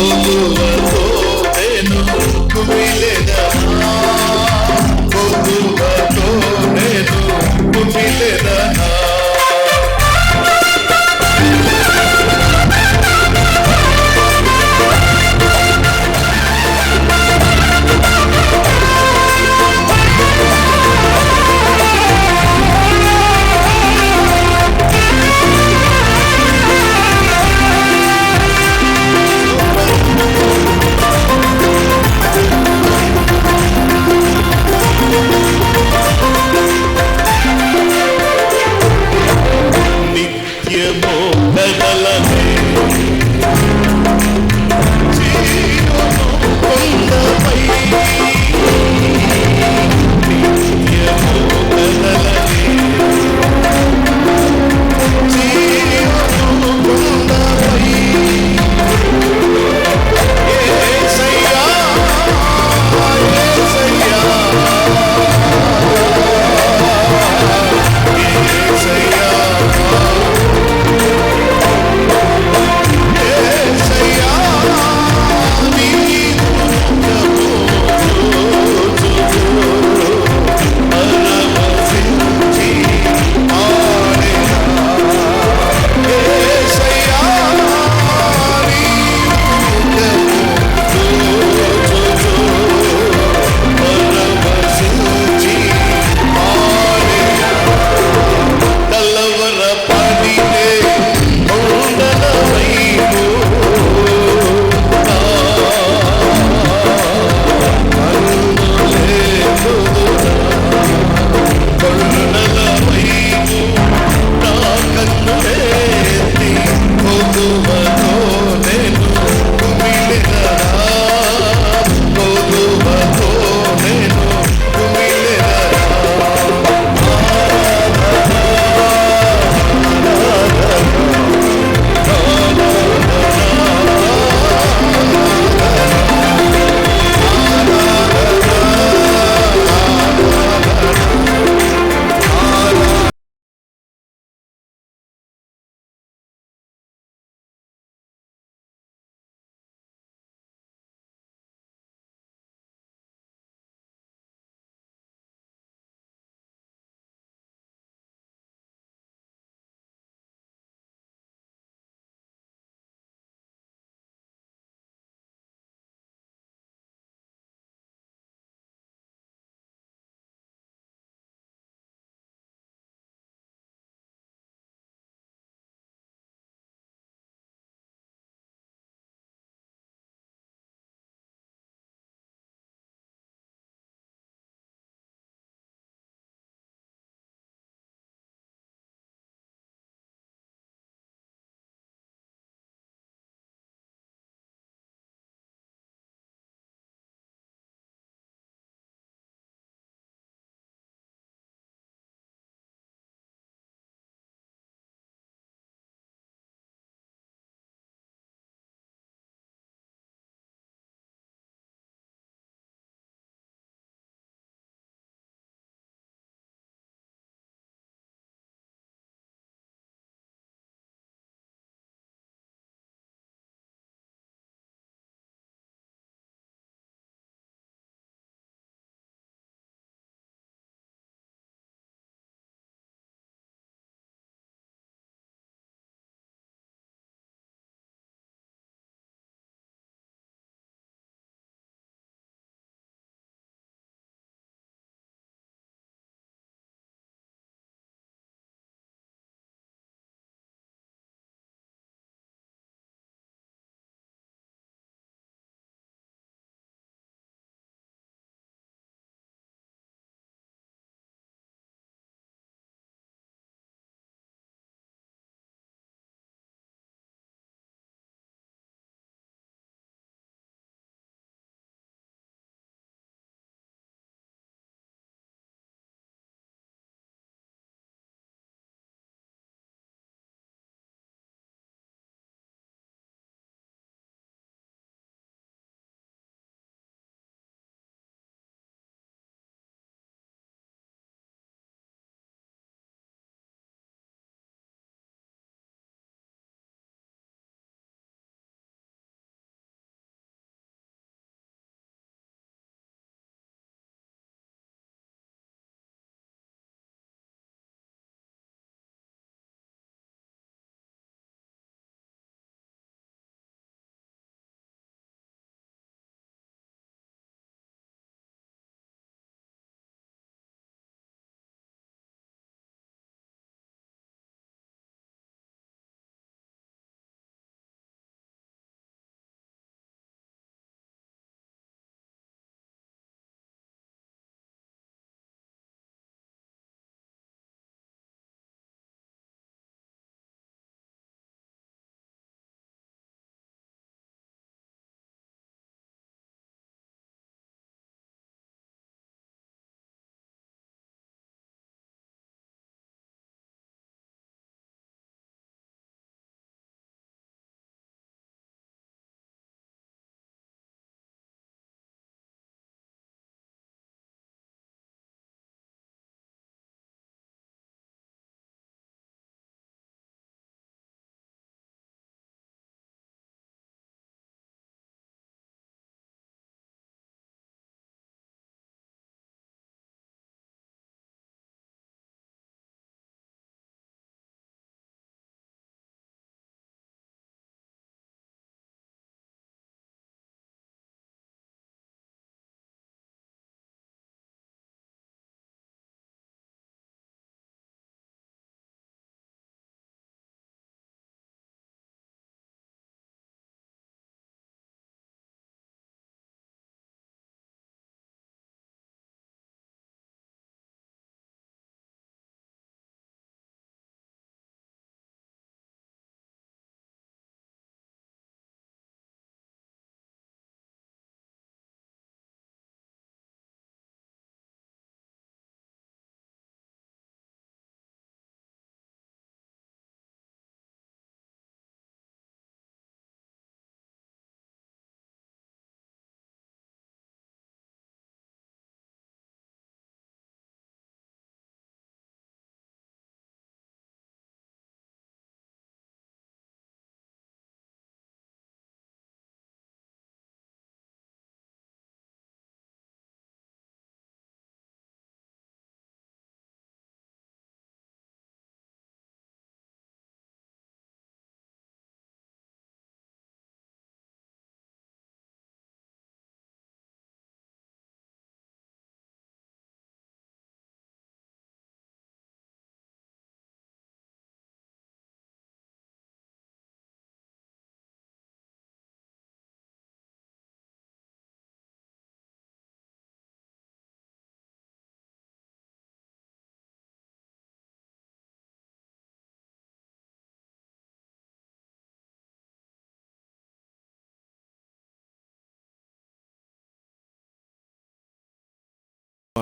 ప్రభువతో నేను కుమిలెదనా, ప్రభువతో నేను కుమిలెదనా.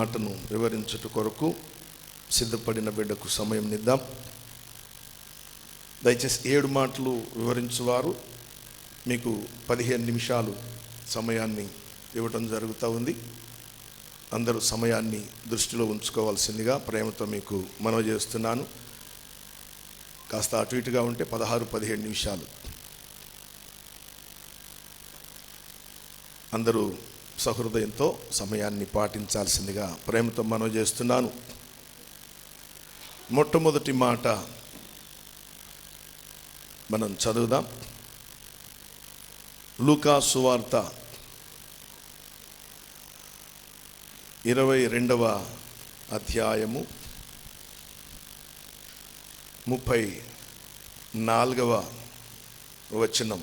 మాటను వివరించుట కొరకు సిద్ధపడిన బిడ్డకు సమయం నిద్దాం. దయచేసి 7 మాటలు వివరించువారు మీకు 15 నిమిషాలు సమయాన్ని ఇవ్వటం జరుగుతూ ఉంది. అందరూ సమయాన్ని దృష్టిలో ఉంచుకోవాల్సిందిగా ప్రేమతో మీకు మనవి చేస్తున్నాను. కాస్త అటు ఇటుగా ఉంటే 16-17 నిమిషాలు. అందరూ సహృదయంతో సమయాన్ని పాటించాల్సిందిగా ప్రేమతో మనవి చేస్తున్నాను. మొట్టమొదటి మాట మనం చదువుదాం. లూకా సువార్త 22వ అధ్యాయము 34వ వచనం.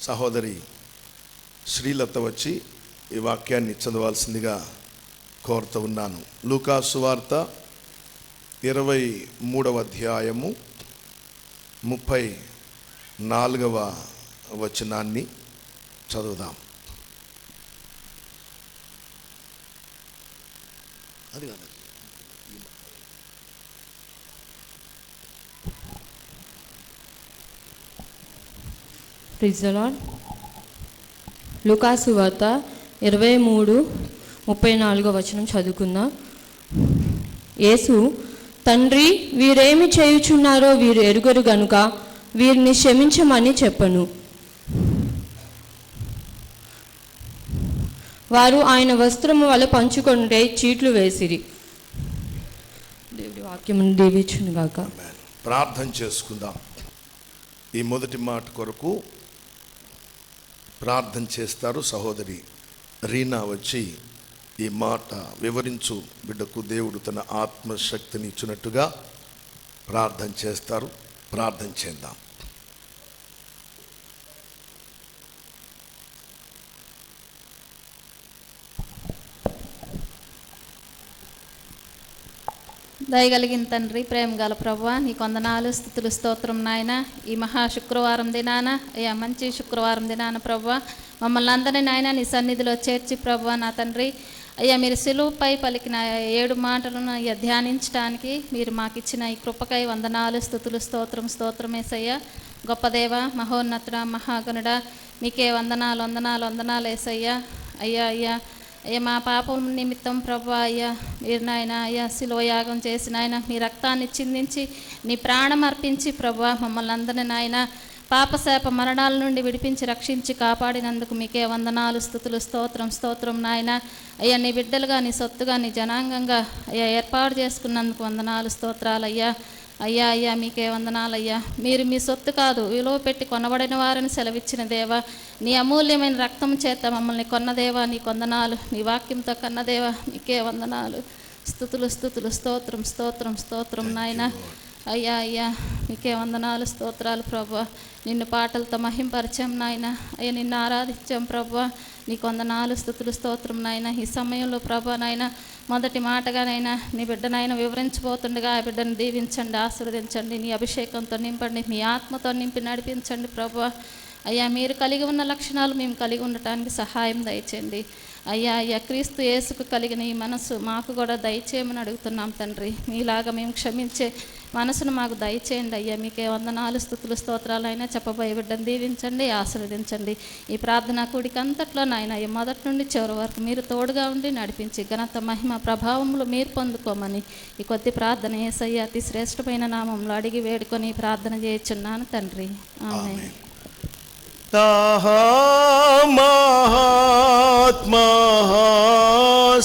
సహోదరి శ్రీలత వచ్చి ఈ వాక్యాన్ని చదవాల్సిందిగా కోరుతూ ఉన్నాను. లూకా సువార్త 23వ అధ్యాయము 34వ వచనాన్ని చదువుదాం. అది కాదు, ప్రైజ్ ది లార్డ్. లూకా సువార్త 23:34 వచనం చదువుకుందాం. యేసు, తండ్రి, వీరేమి చేయుచున్నారో వీరు ఎరుగరు గనుక వీరిని క్షమించమని చెప్పను. వారు ఆయన వస్త్రము వల్ల పంచుకొనుటై చీట్లు వేసిరి. దేవుడి వాక్యమును దీవించును గాక. ప్రార్థన చేసుకుందాం. ఈ మొదటి మాట కొరకు ప్రార్థన చేస్తారు. సహోదరి రీనా వచ్చి ఈ మాట వివరించు బిడ్డకు దేవుడు తన ఆత్మశక్తిని ఇచ్చినట్టుగా ప్రార్థన చేస్తారు. ప్రార్థన చేద్దాం. దయగలిగిన తండ్రి, ప్రేమ గల ప్రభువా, నీ కొందనాలు, స్తుతులు, స్తోత్రం నాయన. ఈ మహా శుక్రవారం దినాన, అయ్యా మంచి శుక్రవారం దినాన ప్రభువా మమ్మల్ని అందరినీ నాయన నీ సన్నిధిలో చేర్చి ప్రభువా నా తండ్రి, అయ్యా మీరు సిలువపై పలికిన 7 మాటలను అయ్యా ధ్యానించడానికి మీరు మాకు ఇచ్చిన ఈ కృపకై వందనాలు, స్తుతులు, స్తోత్రం యేసయ్యా. గొప్ప దేవ, మహోన్నతుడ, మహాగణుడ, మీకే వందనాలు వందనాలు వందనాలు యేసయ్యా. అయ్యా అయ్యా అయ్యా మా పాపం నిమిత్తం ప్రభువా అయ్యా మీరు నాయన అయ్యా శిలువ యాగం చేసి నాయన మీ రక్తాన్ని చిందించి నీ ప్రాణం అర్పించి ప్రభువా మమ్మల్ని అందరినీ నాయన పాపశాప మరణాల నుండి విడిపించి రక్షించి కాపాడినందుకు మీకే వందనాలు, స్తుతులు, స్తోత్రం నాయన. అయ్యా నీ బిడ్డలుగా, నీ సొత్తుగా, నీ జనాంగంగా అయ్యా ఏర్పాటు చేసుకున్నందుకు వందనాలు, స్తోత్రాలు అయ్యా. అయ్యా అయ్యా మీకే వందనాలు అయ్యా. మీరు మీ సొత్తు కాదు, విలువ పెట్టి కొనబడిన వారిని సెలవిచ్చిన దేవా, నీ అమూల్యమైన రక్తం చేత మమ్మల్ని కొన్న దేవా నీ వందనాలు. నీ వాక్యంతో కన్న దేవా మీకే వందనాలు, స్తుతులు, స్తోత్రం నాయన. అయ్యా అయ్యా మీకే వందనాలు, స్తోత్రాలు ప్రభువా. నిన్ను పాటలతో మహింపరిచాం నాయన. అయ్యా నిన్ను ఆరాధించాం ప్రభువా. నీకు వందనాలు, స్తుతులు, స్తోత్రం నాయన. ఈ సమయంలో ప్రభువా నాయన మొదటి మాటగానైనా నీ బిడ్డనైనా వివరించబోతుండగా ఆ బిడ్డను దీవించండి, ఆశీర్వదించండి. నీ అభిషేకంతో నింపండి, మీ ఆత్మతో నింపి నడిపించండి ప్రభువా. అయ్యా మీరు కలిగి ఉన్న లక్షణాలు మేము కలిగి ఉండటానికి సహాయం దయచేయండి అయ్యా. అయ్యా క్రీస్తు యేసుకు కలిగిన ఈ మనసు మాకు కూడా దయచేయమని అడుగుతున్నాం తండ్రి. మీలాగా మేము క్షమించే మనసును మాకు దయచేయండి అయ్యా. మీకే వందనాలు, స్తుతులు, స్తోత్రాలు అయినా చెప్పబోయే బిడ్డను దీవించండి, ఆశీర్వదించండి. ఈ ప్రార్థన కూడిక అంతట్లో నాయన అయ్యా మొదటి నుండి చివరి వరకు మీరు తోడుగా ఉండి నడిపించి ఘనత, మహిమ, ప్రభావములు మీరు పొందుకోమని ఈ కొద్ది ప్రార్థన యేసయ్య అతి శ్రేష్టమైన నామంలో అడిగి వేడుకొని ప్రార్థన చేయుచున్నాను తండ్రి, ఆమేన్. మహాత్మా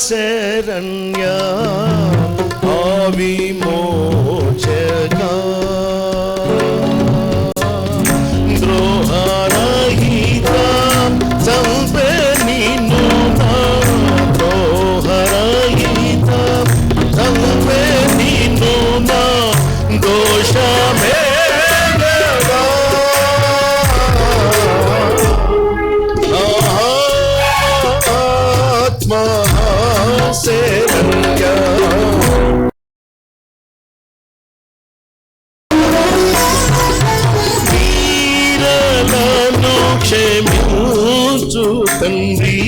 శరణ్య విమోచకా ద్రోహరహిత సంపే నిన్ను ద్రోహరహిత సంపే నిన్ను దోషమే క్షమించు తండ్రి,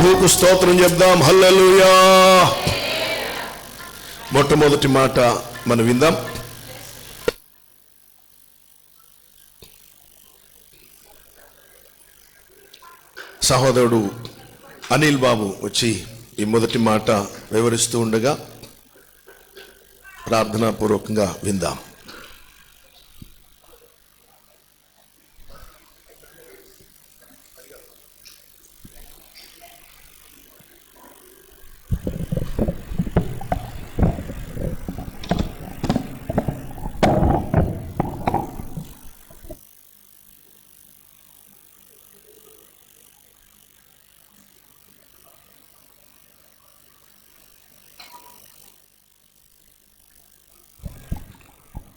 ప్రభువుకు స్తోత్రం చెప్దాం. హల్లెలూయా. మొట్టమొదటి మాట మనం విందాం. సహోదరుడు అనిల్ బాబు వచ్చి ఈ మొదటి మాట వివరిస్తూ ఉండగా ప్రార్థనాపూర్వకంగా విందాం.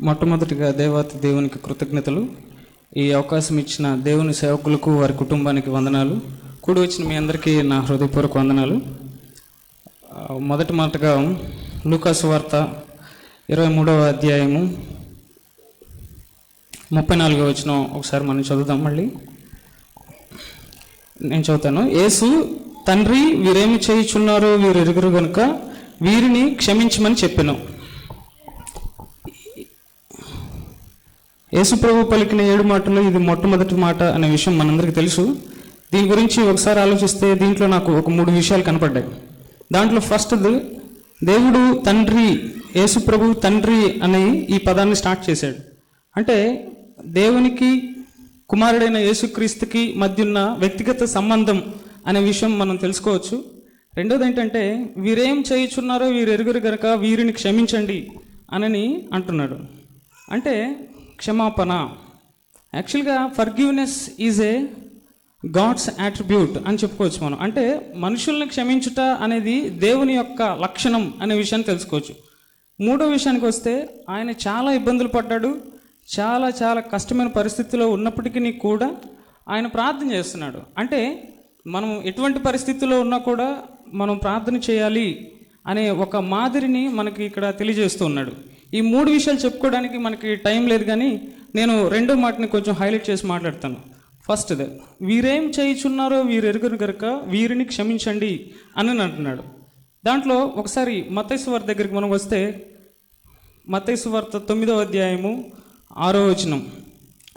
మొట్టమొదటిగా దేవాతి దేవునికి కృతజ్ఞతలు. ఈ అవకాశం ఇచ్చిన దేవుని సేవకులకు, వారి కుటుంబానికి వందనాలు. కూడి వచ్చిన మీ అందరికీ నా హృదయపూర్వక వందనాలు. మొదటి మాటగా లూకాసు వార్త 23వ అధ్యాయము 34వ వచనం ఒకసారి మనం చదువుదాం. మళ్ళీ నేను చదువుతాను. యేసు, తండ్రి, వీరేమి చేయుచున్నారో వీరు ఎరుగురు గనుక వీరిని క్షమించమని చెప్పెను. యేసు ప్రభు పలికిన 7 మాటలు ఇది మొట్టమొదటి మాట అనే విషయం మనందరికీ తెలుసు. దీని గురించి ఒకసారి ఆలోచిస్తే దీంట్లో నాకు ఒక 3 విషయాలు కనపడ్డాయి. దాంట్లో ఫస్ట్ది, దేవుడు తండ్రి, యేసు ప్రభు తండ్రి అనే ఈ పదాన్ని స్టార్ట్ చేశాడు. అంటే దేవునికి కుమారుడైన యేసుక్రీస్తుకి మధ్య ఉన్న వ్యక్తిగత సంబంధం అనే విషయం మనం తెలుసుకోవచ్చు. రెండోది ఏంటంటే, వీరేం చేయుచున్నారో వీరు ఎరుగురు గనక వీరిని క్షమించండి అని అంటున్నాడు. అంటే క్షమాపణ. యాక్చువల్గా forgiveness is a God's attribute అని చెప్పుకోవచ్చు మనం. అంటే మనుషుల్ని క్షమించుట అనేది దేవుని యొక్క లక్షణం అనే విషయాన్ని తెలుసుకోవచ్చు. మూడో విషయానికి వస్తే, ఆయన చాలా ఇబ్బందులు పడ్డాడు. చాలా చాలా కష్టమైన పరిస్థితిలో ఉన్నప్పటికీ కూడా ఆయన ప్రార్థన చేస్తున్నాడు. అంటే మనం ఎటువంటి పరిస్థితుల్లో ఉన్నా కూడా మనం ప్రార్థన చేయాలి అనే ఒక మాదిరిని మనకి ఇక్కడ తెలియజేస్తూ ఉన్నాడు. ఈ 3 విషయాలు చెప్పుకోవడానికి మనకి టైం లేదు, కానీ నేను రెండో మాటని కొంచెం హైలైట్ చేసి మాట్లాడతాను. ఫస్ట్ది, వీరేం చేయుచున్నారో వీరు ఎరుగురు గనుక వీరిని క్షమించండి అని అంటున్నాడు. దాంట్లో ఒకసారి మత్తయి సువార్త దగ్గరికి మనం వస్తే, మత్తయి సువార్త 9వ అధ్యాయము 6వ వచనం,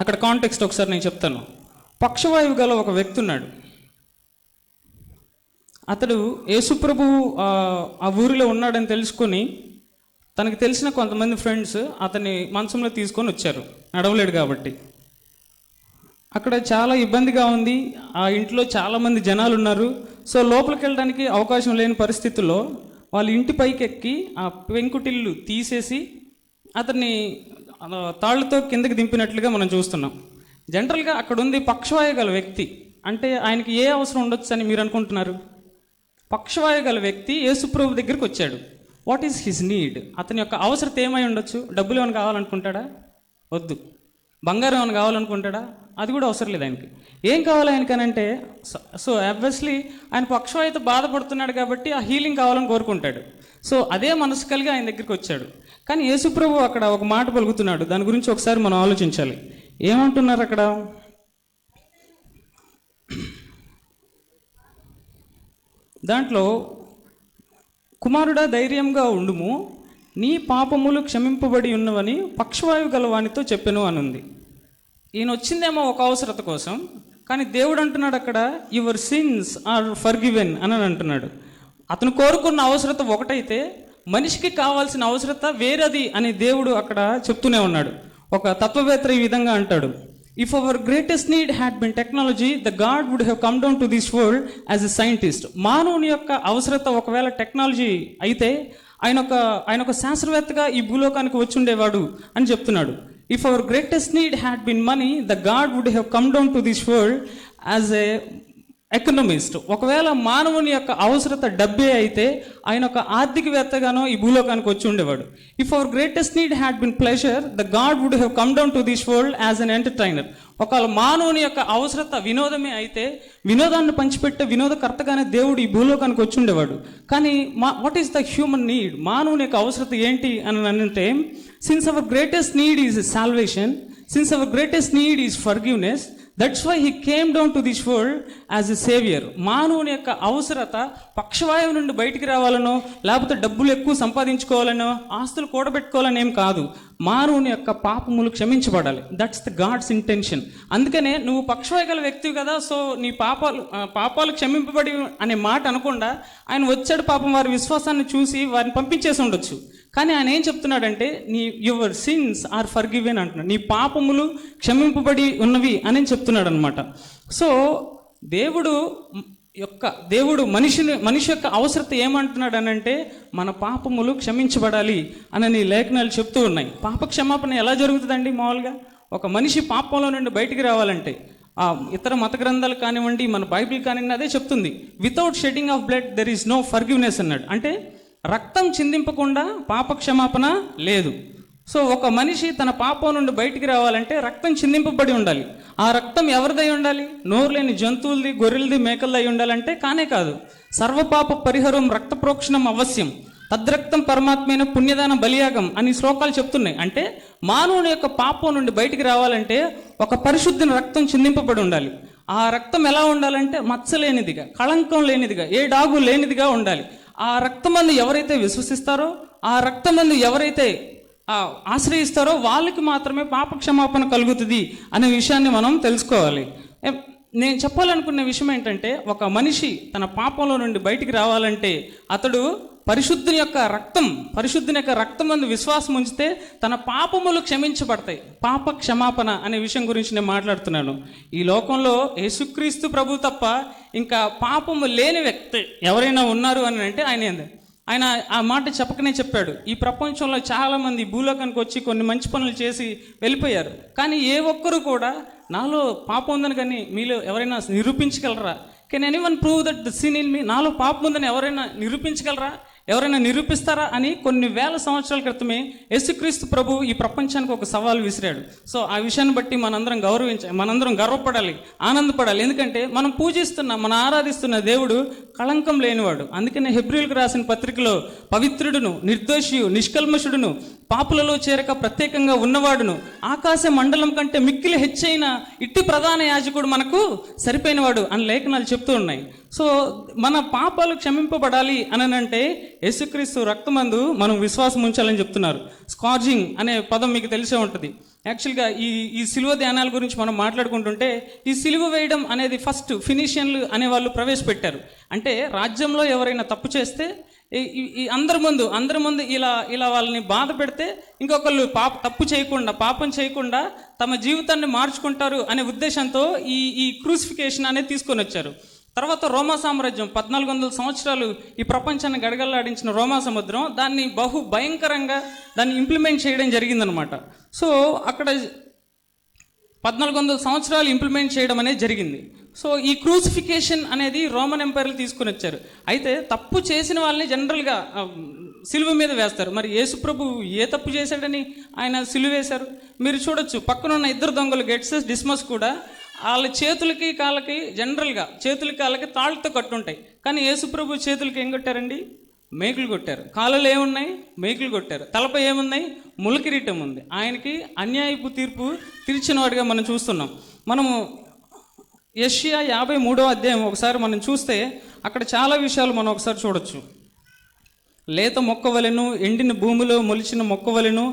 అక్కడ కాంటెక్స్ట్ ఒకసారి నేను చెప్తాను. పక్షవాయువు గల ఒక వ్యక్తి ఉన్నాడు. అతడు యేసుప్రభువు ఆ ఊరిలో ఉన్నాడని తెలుసుకొని తనకు తెలిసిన కొంతమంది ఫ్రెండ్స్ అతన్ని మంచంలో తీసుకొని వచ్చారు, నడవలేడు కాబట్టి. అక్కడ చాలా ఇబ్బందిగా ఉంది, ఆ ఇంట్లో చాలామంది జనాలు ఉన్నారు. సో లోపలికి వెళ్ళడానికి అవకాశం లేని పరిస్థితుల్లో వాళ్ళ ఇంటి పైకి ఎక్కి ఆ పెంకుటిల్లు తీసేసి అతన్ని తాళ్ళతో కిందకి దింపినట్లుగా మనం చూస్తున్నాం. జనరల్గా అక్కడ ఉంది పక్షవాయు గల వ్యక్తి. అంటే ఆయనకి ఏ అవసరం ఉండొచ్చు అని మీరు అనుకుంటున్నారు? పక్షవాయు గల వ్యక్తి యేసుప్రభు దగ్గరికి వచ్చాడు. What is his need? అతని యొక్క అవసరత ఏమై ఉండొచ్చు? డబ్బులు ఏమైనా కావాలనుకుంటాడా? వద్దు. బంగారం ఏమైనా కావాలనుకుంటాడా? అది కూడా అవసరం లేదు ఆయనకి. ఏం కావాలి ఆయనకనంటే, సో ఆబ్వియస్లీ ఆయన పక్షవాయుతో బాధపడుతున్నాడు కాబట్టి ఆ హీలింగ్ కావాలని కోరుకుంటాడు. సో అదే మనసు కలిగి ఆయన దగ్గరికి వచ్చాడు. కానీ యేసుప్రభు అక్కడ ఒక మాట పలుకుతున్నాడు. దాని గురించి ఒకసారి మనం ఆలోచించాలి. ఏమంటున్నారు అక్కడ? దాంట్లో, కుమారుడా ధైర్యంగా ఉండుము, నీ పాపములు క్షమింపబడి ఉన్నవని పక్షవాయువు గలవానితో చెప్పెను అని ఉంది. ఈయన వచ్చిందేమో ఒక అవసరత కోసం, కానీ దేవుడు అంటున్నాడు అక్కడ, యువర్ సిన్స్ ఆర్ ఫర్గివెన్ అని అంటున్నాడు. అతను కోరుకున్న అవసరత ఒకటైతే మనిషికి కావాల్సిన అవసరత వేరేది అని దేవుడు అక్కడ చెప్తూనే ఉన్నాడు. ఒక తత్వవేత్త ఈ విధంగా అంటాడు, if our greatest need had been technology, the God would have come down to this world as a scientist. మానవుని యొక్క అవసరత ఒకవేళ టెక్నాలజీ అయితే ఆయన ఒక శాస్త్రవేత్తగా ఈ భూలోకానికి వచ్చి ఉండేవాడు అని చెప్తున్నాడు. If our greatest need had been money, the God would have come down to this world as a economist. ఒకవేళ మానవుని యొక్క అవసరత డబ్బే అయితే ఆయన ఒక ఆర్థికవేత్తగానో ఈ భూలోకానికి వచ్చి ఉండేవాడు. If our greatest need had been pleasure, the God would have come down to this world as an entertainer. ఒకవేళ మానవుని యొక్క అవసరత వినోదమే అయితే వినోదాన్ని పంచిపెట్టే వినోదకర్తగానే దేవుడు ఈ భూలోకానికి వచ్చి ఉండేవాడు. కానీ what is the human need? మానవుని యొక్క అవసరత ఏంటి అని అంటే, since our greatest need is salvation, since our greatest need is forgiveness, that's why he came down to this world as a saviour. మానవుని యొక్క అవసరత పక్షవాయువు నుండి బయటికి రావాలనో, లేకపోతే డబ్బులు ఎక్కువ సంపాదించుకోవాలనో, ఆస్తులు కూడబెట్టుకోవాలని ఏం కాదు. మానవుని యొక్క పాపములు క్షమించబడాలి. That's the God's intention. అందుకనే నువ్వు పక్షవాయు గల వ్యక్తివి కదా, సో నీ పాపాలు క్షమింపబడి అనే మాట అనకుండా ఆయన వచ్చాడు, పాపం వారి విశ్వాసాన్ని చూసి వారిని పంపించేసి ఉండొచ్చు. కానీ ఆయన ఏం చెప్తున్నాడంటే, యువర్ సిన్స్ ఆర్ ఫర్గివెన్ అంటున్నాడు. నీ పాపములు క్షమింపబడి ఉన్నవి అని చెప్తున్నాడు అనమాట. సో దేవుడు మనిషి యొక్క అవసరత ఏమంటున్నాడు అనంటే, మన పాపములు క్షమించబడాలి అని లేఖనాలు చెప్తూ ఉన్నాయి. పాప క్షమాపణ ఎలా జరుగుతుందండి? మామూలుగా ఒక మనిషి పాపంలో నుండి బయటికి రావాలంటే, ఇతర మత గ్రంథాలు కానివ్వండి, మన బైబిల్ కానివ్వండి, అదే చెప్తుంది. Without shedding of blood there is no forgiveness అన్నాడు. అంటే రక్తం చిందింపకుండా పాప క్షమాపణ లేదు. సో ఒక మనిషి తన పాపం నుండి బయటికి రావాలంటే రక్తం చిందింపబడి ఉండాలి. ఆ రక్తం ఎవరిదై ఉండాలి? నోరు లేని జంతువులది, గొర్రెలది, మేకలదై ఉండాలంటే కానే కాదు. సర్వపాప పరిహారం రక్త ప్రోక్షణం అవశ్యం, తద్రక్తం పరమాత్మైన పుణ్యదాన బలియాగం అని శ్లోకాలు చెప్తున్నాయి. అంటే మానవుని యొక్క పాపం నుండి బయటికి రావాలంటే ఒక పరిశుద్ధిని రక్తం చిందింపబడి ఉండాలి. ఆ రక్తం ఎలా ఉండాలంటే మచ్చలేనిదిగా, కళంకం లేనిదిగా, ఏ డాగు లేనిదిగా ఉండాలి. ఆ రక్తమందు ఎవరైతే విశ్వసిస్తారో, ఆ రక్తమందు ఎవరైతే ఆశ్రయిస్తారో వాళ్ళకి మాత్రమే పాప క్షమాపణ కలుగుతుంది అనే విషయాన్ని మనం తెలుసుకోవాలి. నేను చెప్పాలనుకున్న విషయం ఏంటంటే, ఒక మనిషి తన పాపంలో నుండి బయటికి రావాలంటే అతడు పరిశుద్ధుని యొక్క రక్తం మందు విశ్వాసం ఉంచితే తన పాపములు క్షమించబడతాయి. పాప క్షమాపణ అనే విషయం గురించి నేను మాట్లాడుతున్నాను. ఈ లోకంలో యేసుక్రీస్తు ప్రభు తప్ప ఇంకా పాపము లేని వ్యక్తి ఎవరైనా ఉన్నారు అని అంటే ఆయన ఆ మాట చెప్పకనే చెప్పాడు. ఈ ప్రపంచంలో చాలామంది భూలోకానికి వచ్చి కొన్ని మంచి పనులు చేసి వెళ్ళిపోయారు. కానీ ఏ ఒక్కరు కూడా నాలో పాపం ఉందని కానీ మీలో ఎవరైనా నిరూపించగలరా? Can anyone prove that the sin in me? నాలో పాపం ఉందని ఎవరైనా నిరూపించగలరా? ఎవరైనా నిరూపిస్తారా అని కొన్ని వేల సంవత్సరాల క్రితమే యేసుక్రీస్తు ప్రభు ఈ ప్రపంచానికి ఒక సవాల్ విసిరాడు. సో ఆ విషయాన్ని బట్టి మనందరం గర్వపడాలి, ఆనందపడాలి. ఎందుకంటే మనం మనం ఆరాధిస్తున్న దేవుడు కళంకం లేనివాడు. అందుకనే హెబ్రీయులకు రాసిన పత్రికలో పవిత్రుడును, నిర్దోషియు, నిష్కల్మషుడును, పాపులలో చేరక ప్రత్యేకంగా ఉన్నవాడును, ఆకాశ మండలం కంటే మిక్కిలి హెచ్చైన ఇట్టి ప్రధాన యాజకుడు మనకు సరిపోయినవాడు అని లేఖనాలు చెప్తూ ఉన్నాయి. సో మన పాపాలు క్షమింపబడాలి అని యేసుక్రీస్తు రక్తమందు మనం విశ్వాసం ఉంచాలని చెప్తున్నారు. స్కార్జింగ్ అనే పదం మీకు తెలిసే ఉంటుంది. యాక్చువల్గా ఈ సిలువ ధ్యానాల గురించి మనం మాట్లాడుకుంటుంటే, ఈ సిలువ వేయడం అనేది ఫస్ట్ ఫినీషియన్లు అనే వాళ్ళు ప్రవేశపెట్టారు. అంటే రాజ్యంలో ఎవరైనా తప్పు చేస్తే ఈ అందరి ముందు ఇలా వాళ్ళని బాధ పెడితే ఇంకొకళ్ళు పాపం చేయకుండా తమ జీవితాన్ని మార్చుకుంటారు అనే ఉద్దేశంతో ఈ క్రూసిఫికేషన్ అనేది తీసుకొని వచ్చారు. తర్వాత రోమా సామ్రాజ్యం 1400 సంవత్సరాలు ఈ ప్రపంచాన్ని గడగల్లాడించిన రోమా సముద్రం దాన్ని బహు భయంకరంగా దాన్ని ఇంప్లిమెంట్ చేయడం జరిగిందనమాట. సో అక్కడ 1400 సంవత్సరాలు ఇంప్లిమెంట్ చేయడం అనేది జరిగింది. సో ఈ క్రూసిఫికేషన్ అనేది రోమన్ ఎంపైర్లు తీసుకుని వచ్చారు. అయితే తప్పు చేసిన వాళ్ళని జనరల్గా సిలువ మీద వేస్తారు. మరి యేసుప్రభు ఏ తప్పు చేశాడని ఆయన సిలువ వేశారు? మీరు చూడొచ్చు, పక్కనున్న ఇద్దరు దొంగలు గెట్సెస్, డిస్మస్ కూడా వాళ్ళ చేతులకి కాళ్ళకి జనరల్గా కాళ్ళకి తాళ్ళతో కట్టుంటాయి. కానీ యేసుప్రభు చేతులకి ఏం కొట్టారండి? మేకులు కొట్టారు. కాళ్ళలో ఏమున్నాయి? మేకులు కొట్టారు. తలపై ఏమున్నాయి? ములకిరీటం ఉంది. ఆయనకి అన్యాయపు తీర్పు తీర్చినవాడిగా మనం చూస్తున్నాం. మనము యెషయా 53వ అధ్యాయం ఒకసారి మనం చూస్తే అక్కడ చాలా విషయాలు మనం ఒకసారి చూడొచ్చు. లేత మొక్కవలెను, ఎండిన భూమిలో మొలిచిన మొక్కవలెను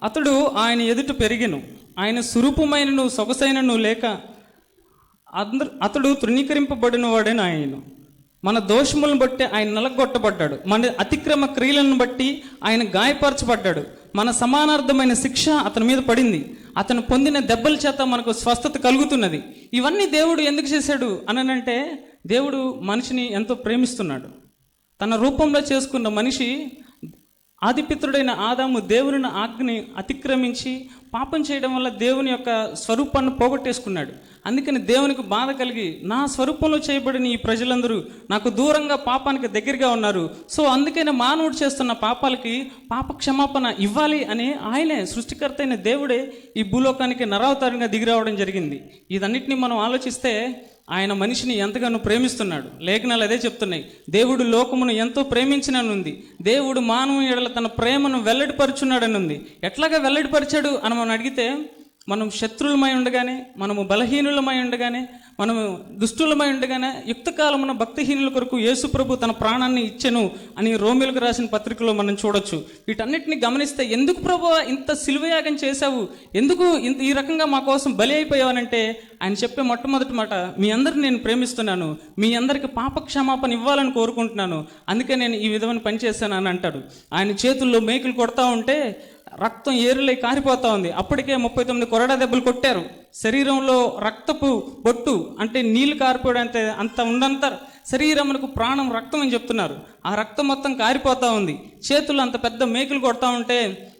అతడు ఆయన ఎదుట పెరిగెను. ఆయన సురూపమైనను సొగసైనను లేక అతడు తృణీకరింపబడిన వాడని ఆయన. మన దోషములను బట్టి ఆయన నలగొట్టబడ్డాడు, మన అతిక్రమ క్రియలను బట్టి ఆయన గాయపరచబడ్డాడు. మన సమానార్థమైన శిక్ష అతని మీద పడింది, అతను పొందిన దెబ్బల చేత మనకు స్వస్థత కలుగుతున్నది. ఇవన్నీ దేవుడు ఎందుకు చేశాడు అనంటే, దేవుడు మనిషిని ఎంతో ప్రేమిస్తున్నాడు. తన రూపంలో చేసుకున్న మనిషి ఆదిపిత్రుడైన ఆదాము దేవుని ఆజ్ఞని అతిక్రమించి పాపం చేయడం వల్ల దేవుని యొక్క స్వరూపాన్ని పోగొట్టేసుకున్నాడు. అందుకని దేవునికి బాధ కలిగి, నా స్వరూపంలో చేయబడిన ఈ ప్రజలందరూ నాకు దూరంగా పాపానికి దగ్గరగా ఉన్నారు. సో అందుకనే మానవుడు చేస్తున్న పాపాలకి పాప క్షమాపణ ఇవ్వాలి అని ఆయనే, సృష్టికర్త అయిన దేవుడే ఈ భూలోకానికి నరావతారంగా దిగిరావడం జరిగింది. ఇదన్నిటిని మనం ఆలోచిస్తే ఆయన మనిషిని ఎంతగానో ప్రేమిస్తున్నాడు. లేఖనాలు అదే చెప్తున్నాయి. దేవుడు లోకమును ఎంతో ప్రేమించిననుంది, దేవుడు మానవుని ఎడల తన ప్రేమను వెల్లడిపరుచున్నాడని ఉంది. ఎట్లాగా వెల్లడిపరిచాడు అని మనం అడిగితే, మనం శత్రులమై ఉండగానే, మనము బలహీనులమై ఉండగానే, మనము దుష్టులమై ఉండగానే యుక్త కాలమున భక్తిహీనుల కొరకు యేసు ప్రభు తన ప్రాణాన్ని ఇచ్చెను అని రోమిలకు రాసిన పత్రికలో మనం చూడొచ్చు. వీటన్నిటిని గమనిస్తే ఎందుకు ప్రభువా ఇంత సిలువయాగం చేశావు, ఎందుకు ఇంత ఈ రకంగా మా కోసం బలి అయిపోయావనంటే ఆయన చెప్పే మొట్టమొదటి మాట, మీ అందరిని నేను ప్రేమిస్తున్నాను, మీ అందరికి పాప క్షమాపణ ఇవ్వాలని కోరుకుంటున్నాను, అందుకే నేను ఈ విధమైన పని చేశాను అని అంటాడు. ఆయన చేతుల్లో మేకులు కొడతా ఉంటే రక్తం ఏరులై కారిపోతా ఉంది. అప్పటికే 39 కొరడా దెబ్బలు కొట్టారు. శరీరంలో రక్తపు బొట్టు అంటే నీళ్లు కారిపోవడంటే అంత ఉండంత శరీరమునకు ప్రాణం రక్తం అని చెప్తున్నారు. ఆ రక్తం మొత్తం కారిపోతూ ఉంది. చేతులు అంత పెద్ద మేకులు కొడతా ఉంటే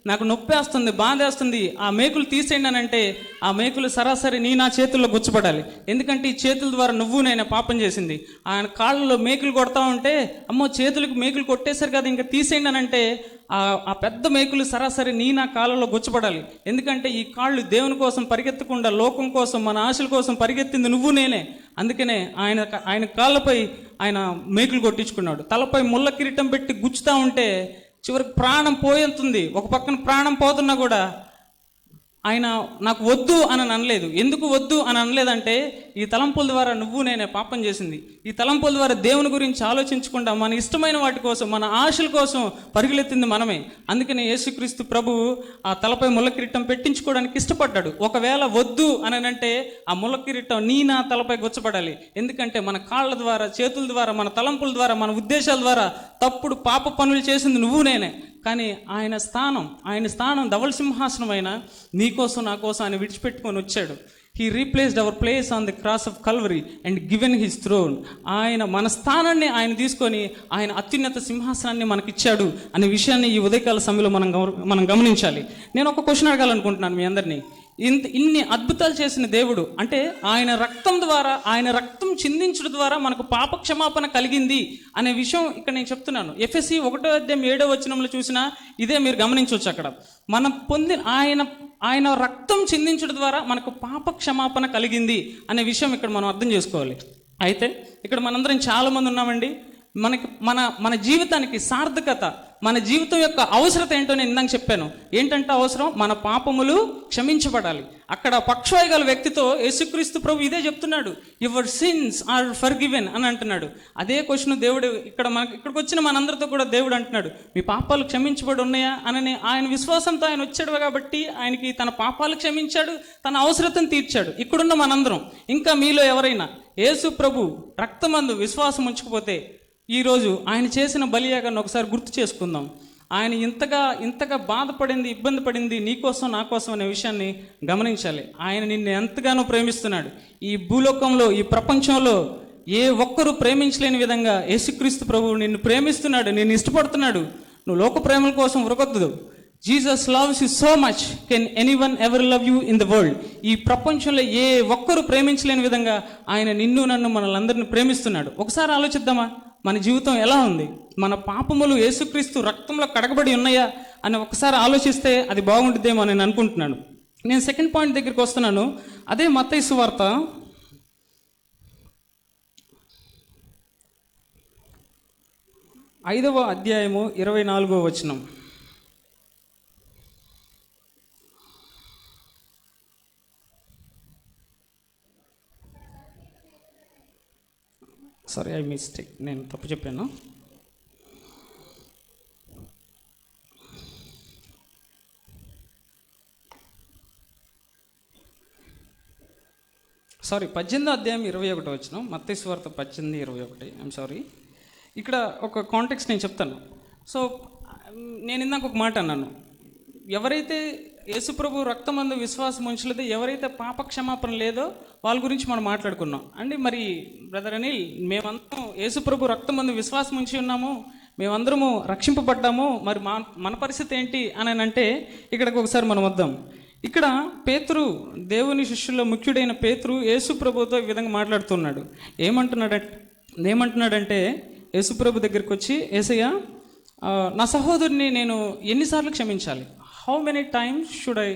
నాకు నొప్పేస్తుంది, బాధేస్తుంది, ఆ మేకులు తీసేయండి అని అంటే ఆ మేకులు సరాసరి నా చేతుల్లో గుచ్చపడాలి. ఎందుకంటే ఈ చేతుల ద్వారా నువ్వు నేను పాపం చేసింది. ఆయన కాళ్ళలో మేకులు కొడతా ఉంటే అమ్మో చేతులకు మేకులు కొట్టేశారు కదా ఇంకా తీసేయండి అని అంటే ఆ పెద్ద మేకులు సరాసరి నా కాళ్ళలో గుచ్చపడాలి. ఎందుకంటే ఈ కాళ్ళు దేవుని కోసం పరిగెత్తకుండా లోకం కోసం మన ఆశల కోసం పరిగెత్తింది నువ్వు నేనే. అందుకనే ఆయన కాళ్ళపై ఆయన మేకులు కొట్టించుకున్నాడు. తలపై ముళ్ళ కిరీటం పెట్టి గుచ్చుతా ఉంటే చివరికి ప్రాణం పోయేంతుంది. ఒక పక్కన ప్రాణం పోతున్నా కూడా ఆయన నాకు వద్దు అని అనలేదు. ఎందుకు వద్దు అని అనలేదంటే ఈ తలంపుల ద్వారా నువ్వు నేనే పాపం చేసింది. ఈ తలంపుల ద్వారా దేవుని గురించి ఆలోచించకుండా మన ఇష్టమైన వాటి కోసం, మన ఆశల కోసం పరుగులెత్తింది మనమే. అందుకనే యేసుక్రీస్తు ప్రభువు ఆ తలపై ముళ్ళ కిరీటం పెట్టించుకోవడానికి ఇష్టపడ్డాడు. ఒకవేళ వద్దు అని అంటే ఆ ముళ్ళ కిరీటం నా తలపై గుచ్చపడాలి. ఎందుకంటే మన కాళ్ళ ద్వారా, చేతుల ద్వారా, మన తలంపుల ద్వారా, మన ఉద్దేశాల ద్వారా తప్పుడు పాప పనులు చేసింది నువ్వు నేనే. కానీ ఆయన స్థానం ధవళ సింహాసనం అయినా నీకోసం నా కోసం ఆయన విడిచిపెట్టుకొని వచ్చాడు. He replaced our place on the cross of Calvary and given his throne. ఆయన మన స్థానాన్ని ఆయన తీసుకొని ఆయన అత్యున్నత సింహాసనాన్ని మనకిచ్చాడు అనే విషయాన్ని ఈ ఉదయకాల సమయంలో మనం గమనించాలి. నేను ఒక క్వశ్చన్ అడగాలనుకుంటున్నాను మీ అందరినీ. ఇన్ని అద్భుతాలు చేసిన దేవుడు అంటే ఆయన రక్తం చిందించడం ద్వారా మనకు పాప క్షమాపణ కలిగింది అనే విషయం ఇక్కడ నేను చెప్తున్నాను. ఎఫెసీ 1:7 చూసినా ఇదే మీరు గమనించవచ్చు. అక్కడ మనం పొందిన ఆయన రక్తం చిందించడం ద్వారా మనకు పాప క్షమాపణ కలిగింది అనే విషయం ఇక్కడ మనం అర్థం చేసుకోవాలి. అయితే ఇక్కడ మనందరం చాలామంది ఉన్నామండి. మన జీవితానికి సార్థకత, మన జీవితం యొక్క అవసరత ఏంటో నేను ఇందాక చెప్పాను. ఏంటంటే అవసరం మన పాపములు క్షమించబడాలి. అక్కడ పక్షవాయు గల వ్యక్తితో యేసుక్రీస్తు ప్రభు ఇదే చెప్తున్నాడు, యువర్ సిన్స్ ఆర్ ఫర్గివెన్ అని అంటున్నాడు. అదే క్వశ్చన్ దేవుడు ఇక్కడికి వచ్చిన మనందరితో కూడా దేవుడు అంటున్నాడు, మీ పాపాలు క్షమించబడి ఉన్నాయా అని. ఆయన విశ్వాసంతో ఆయన వచ్చాడు కాబట్టి ఆయనకి తన పాపాలు క్షమించాడు, తన అవసరతను తీర్చాడు. ఇక్కడున్న మనందరం ఇంకా మీలో ఎవరైనా యేసు ప్రభు రక్తమందు విశ్వాసం ఉంచకపోతే ఈరోజు ఆయన చేసిన బలియాగాన్ని ఒకసారి గుర్తు చేసుకుందాం. ఆయన ఇంతగా బాధపడింది, ఇబ్బంది పడింది నీకోసం నా కోసం అనే విషయాన్ని గమనించాలి. ఆయన నిన్ను ఎంతగానో ప్రేమిస్తున్నాడు. ఈ భూలోకంలో, ఈ ప్రపంచంలో ఏ ఒక్కరూ ప్రేమించలేని విధంగా యేసుక్రీస్తు ప్రభువు నిన్ను ప్రేమిస్తున్నాడు, నిన్ను ఇష్టపడుతున్నాడు. నువ్వు లోక ప్రేమల కోసం ఉరకొద్దు. Jesus loves you so much, can anyone ever love you in the world. ఈ ప్రపంచంలో ఏ ఒక్కరూ ప్రేమించలేని విధంగా ఆయన నిన్ను నన్ను మనల్ని ప్రేమిస్తున్నాడు. ఒకసారి ఆలోచిద్దామా, మన జీవితం ఎలా ఉంది? మన పాపములు యేసుక్రీస్తు రక్తంలో కడగబడి ఉన్నాయా అని ఒకసారి ఆలోచిస్తే అది బాగుంటుందేమో నేను అనుకుంటున్నాను. నేను సెకండ్ పాయింట్ దగ్గరికి వస్తున్నాను. అదే మత్తయి సువార్త 5:24. సారీ, ఐ మిస్టేక్, నేను తప్పు చెప్పాను. సారీ, 18:21. మత్తయి సువార్త 18:21. I'm sorry. ఇక్కడ ఒక కాంటెక్స్ట్ నేను చెప్తాను. సో నేను ఇందాక ఒక మాట అన్నాను, ఎవరైతే యేసుప్రభు రక్తమందు విశ్వాసం ఉంచలేదో, ఎవరైతే పాప క్షమాపణ లేదో వాళ్ళ గురించి మనం మాట్లాడుకున్నాం అండి. మరి బ్రదర్ అనిల్, మేమందరం యేసుప్రభు రక్తమందు విశ్వాసం ఉంచి ఉన్నాము, మేమందరము రక్షింపబడ్డాము, మరి మన పరిస్థితి ఏంటి అని అంటే ఇక్కడికి ఒకసారి మనం వద్దాం. ఇక్కడ పేతురు, దేవుని శిష్యుల్లో ముఖ్యుడైన పేతురు యేసుప్రభుతో ఈ విధంగా మాట్లాడుతున్నాడు. ఏమంటున్నాడంటే యేసుప్రభు దగ్గరికి వచ్చి, యేసయ్య నా సహోదరుని నేను ఎన్నిసార్లు క్షమించాలి? How many times should I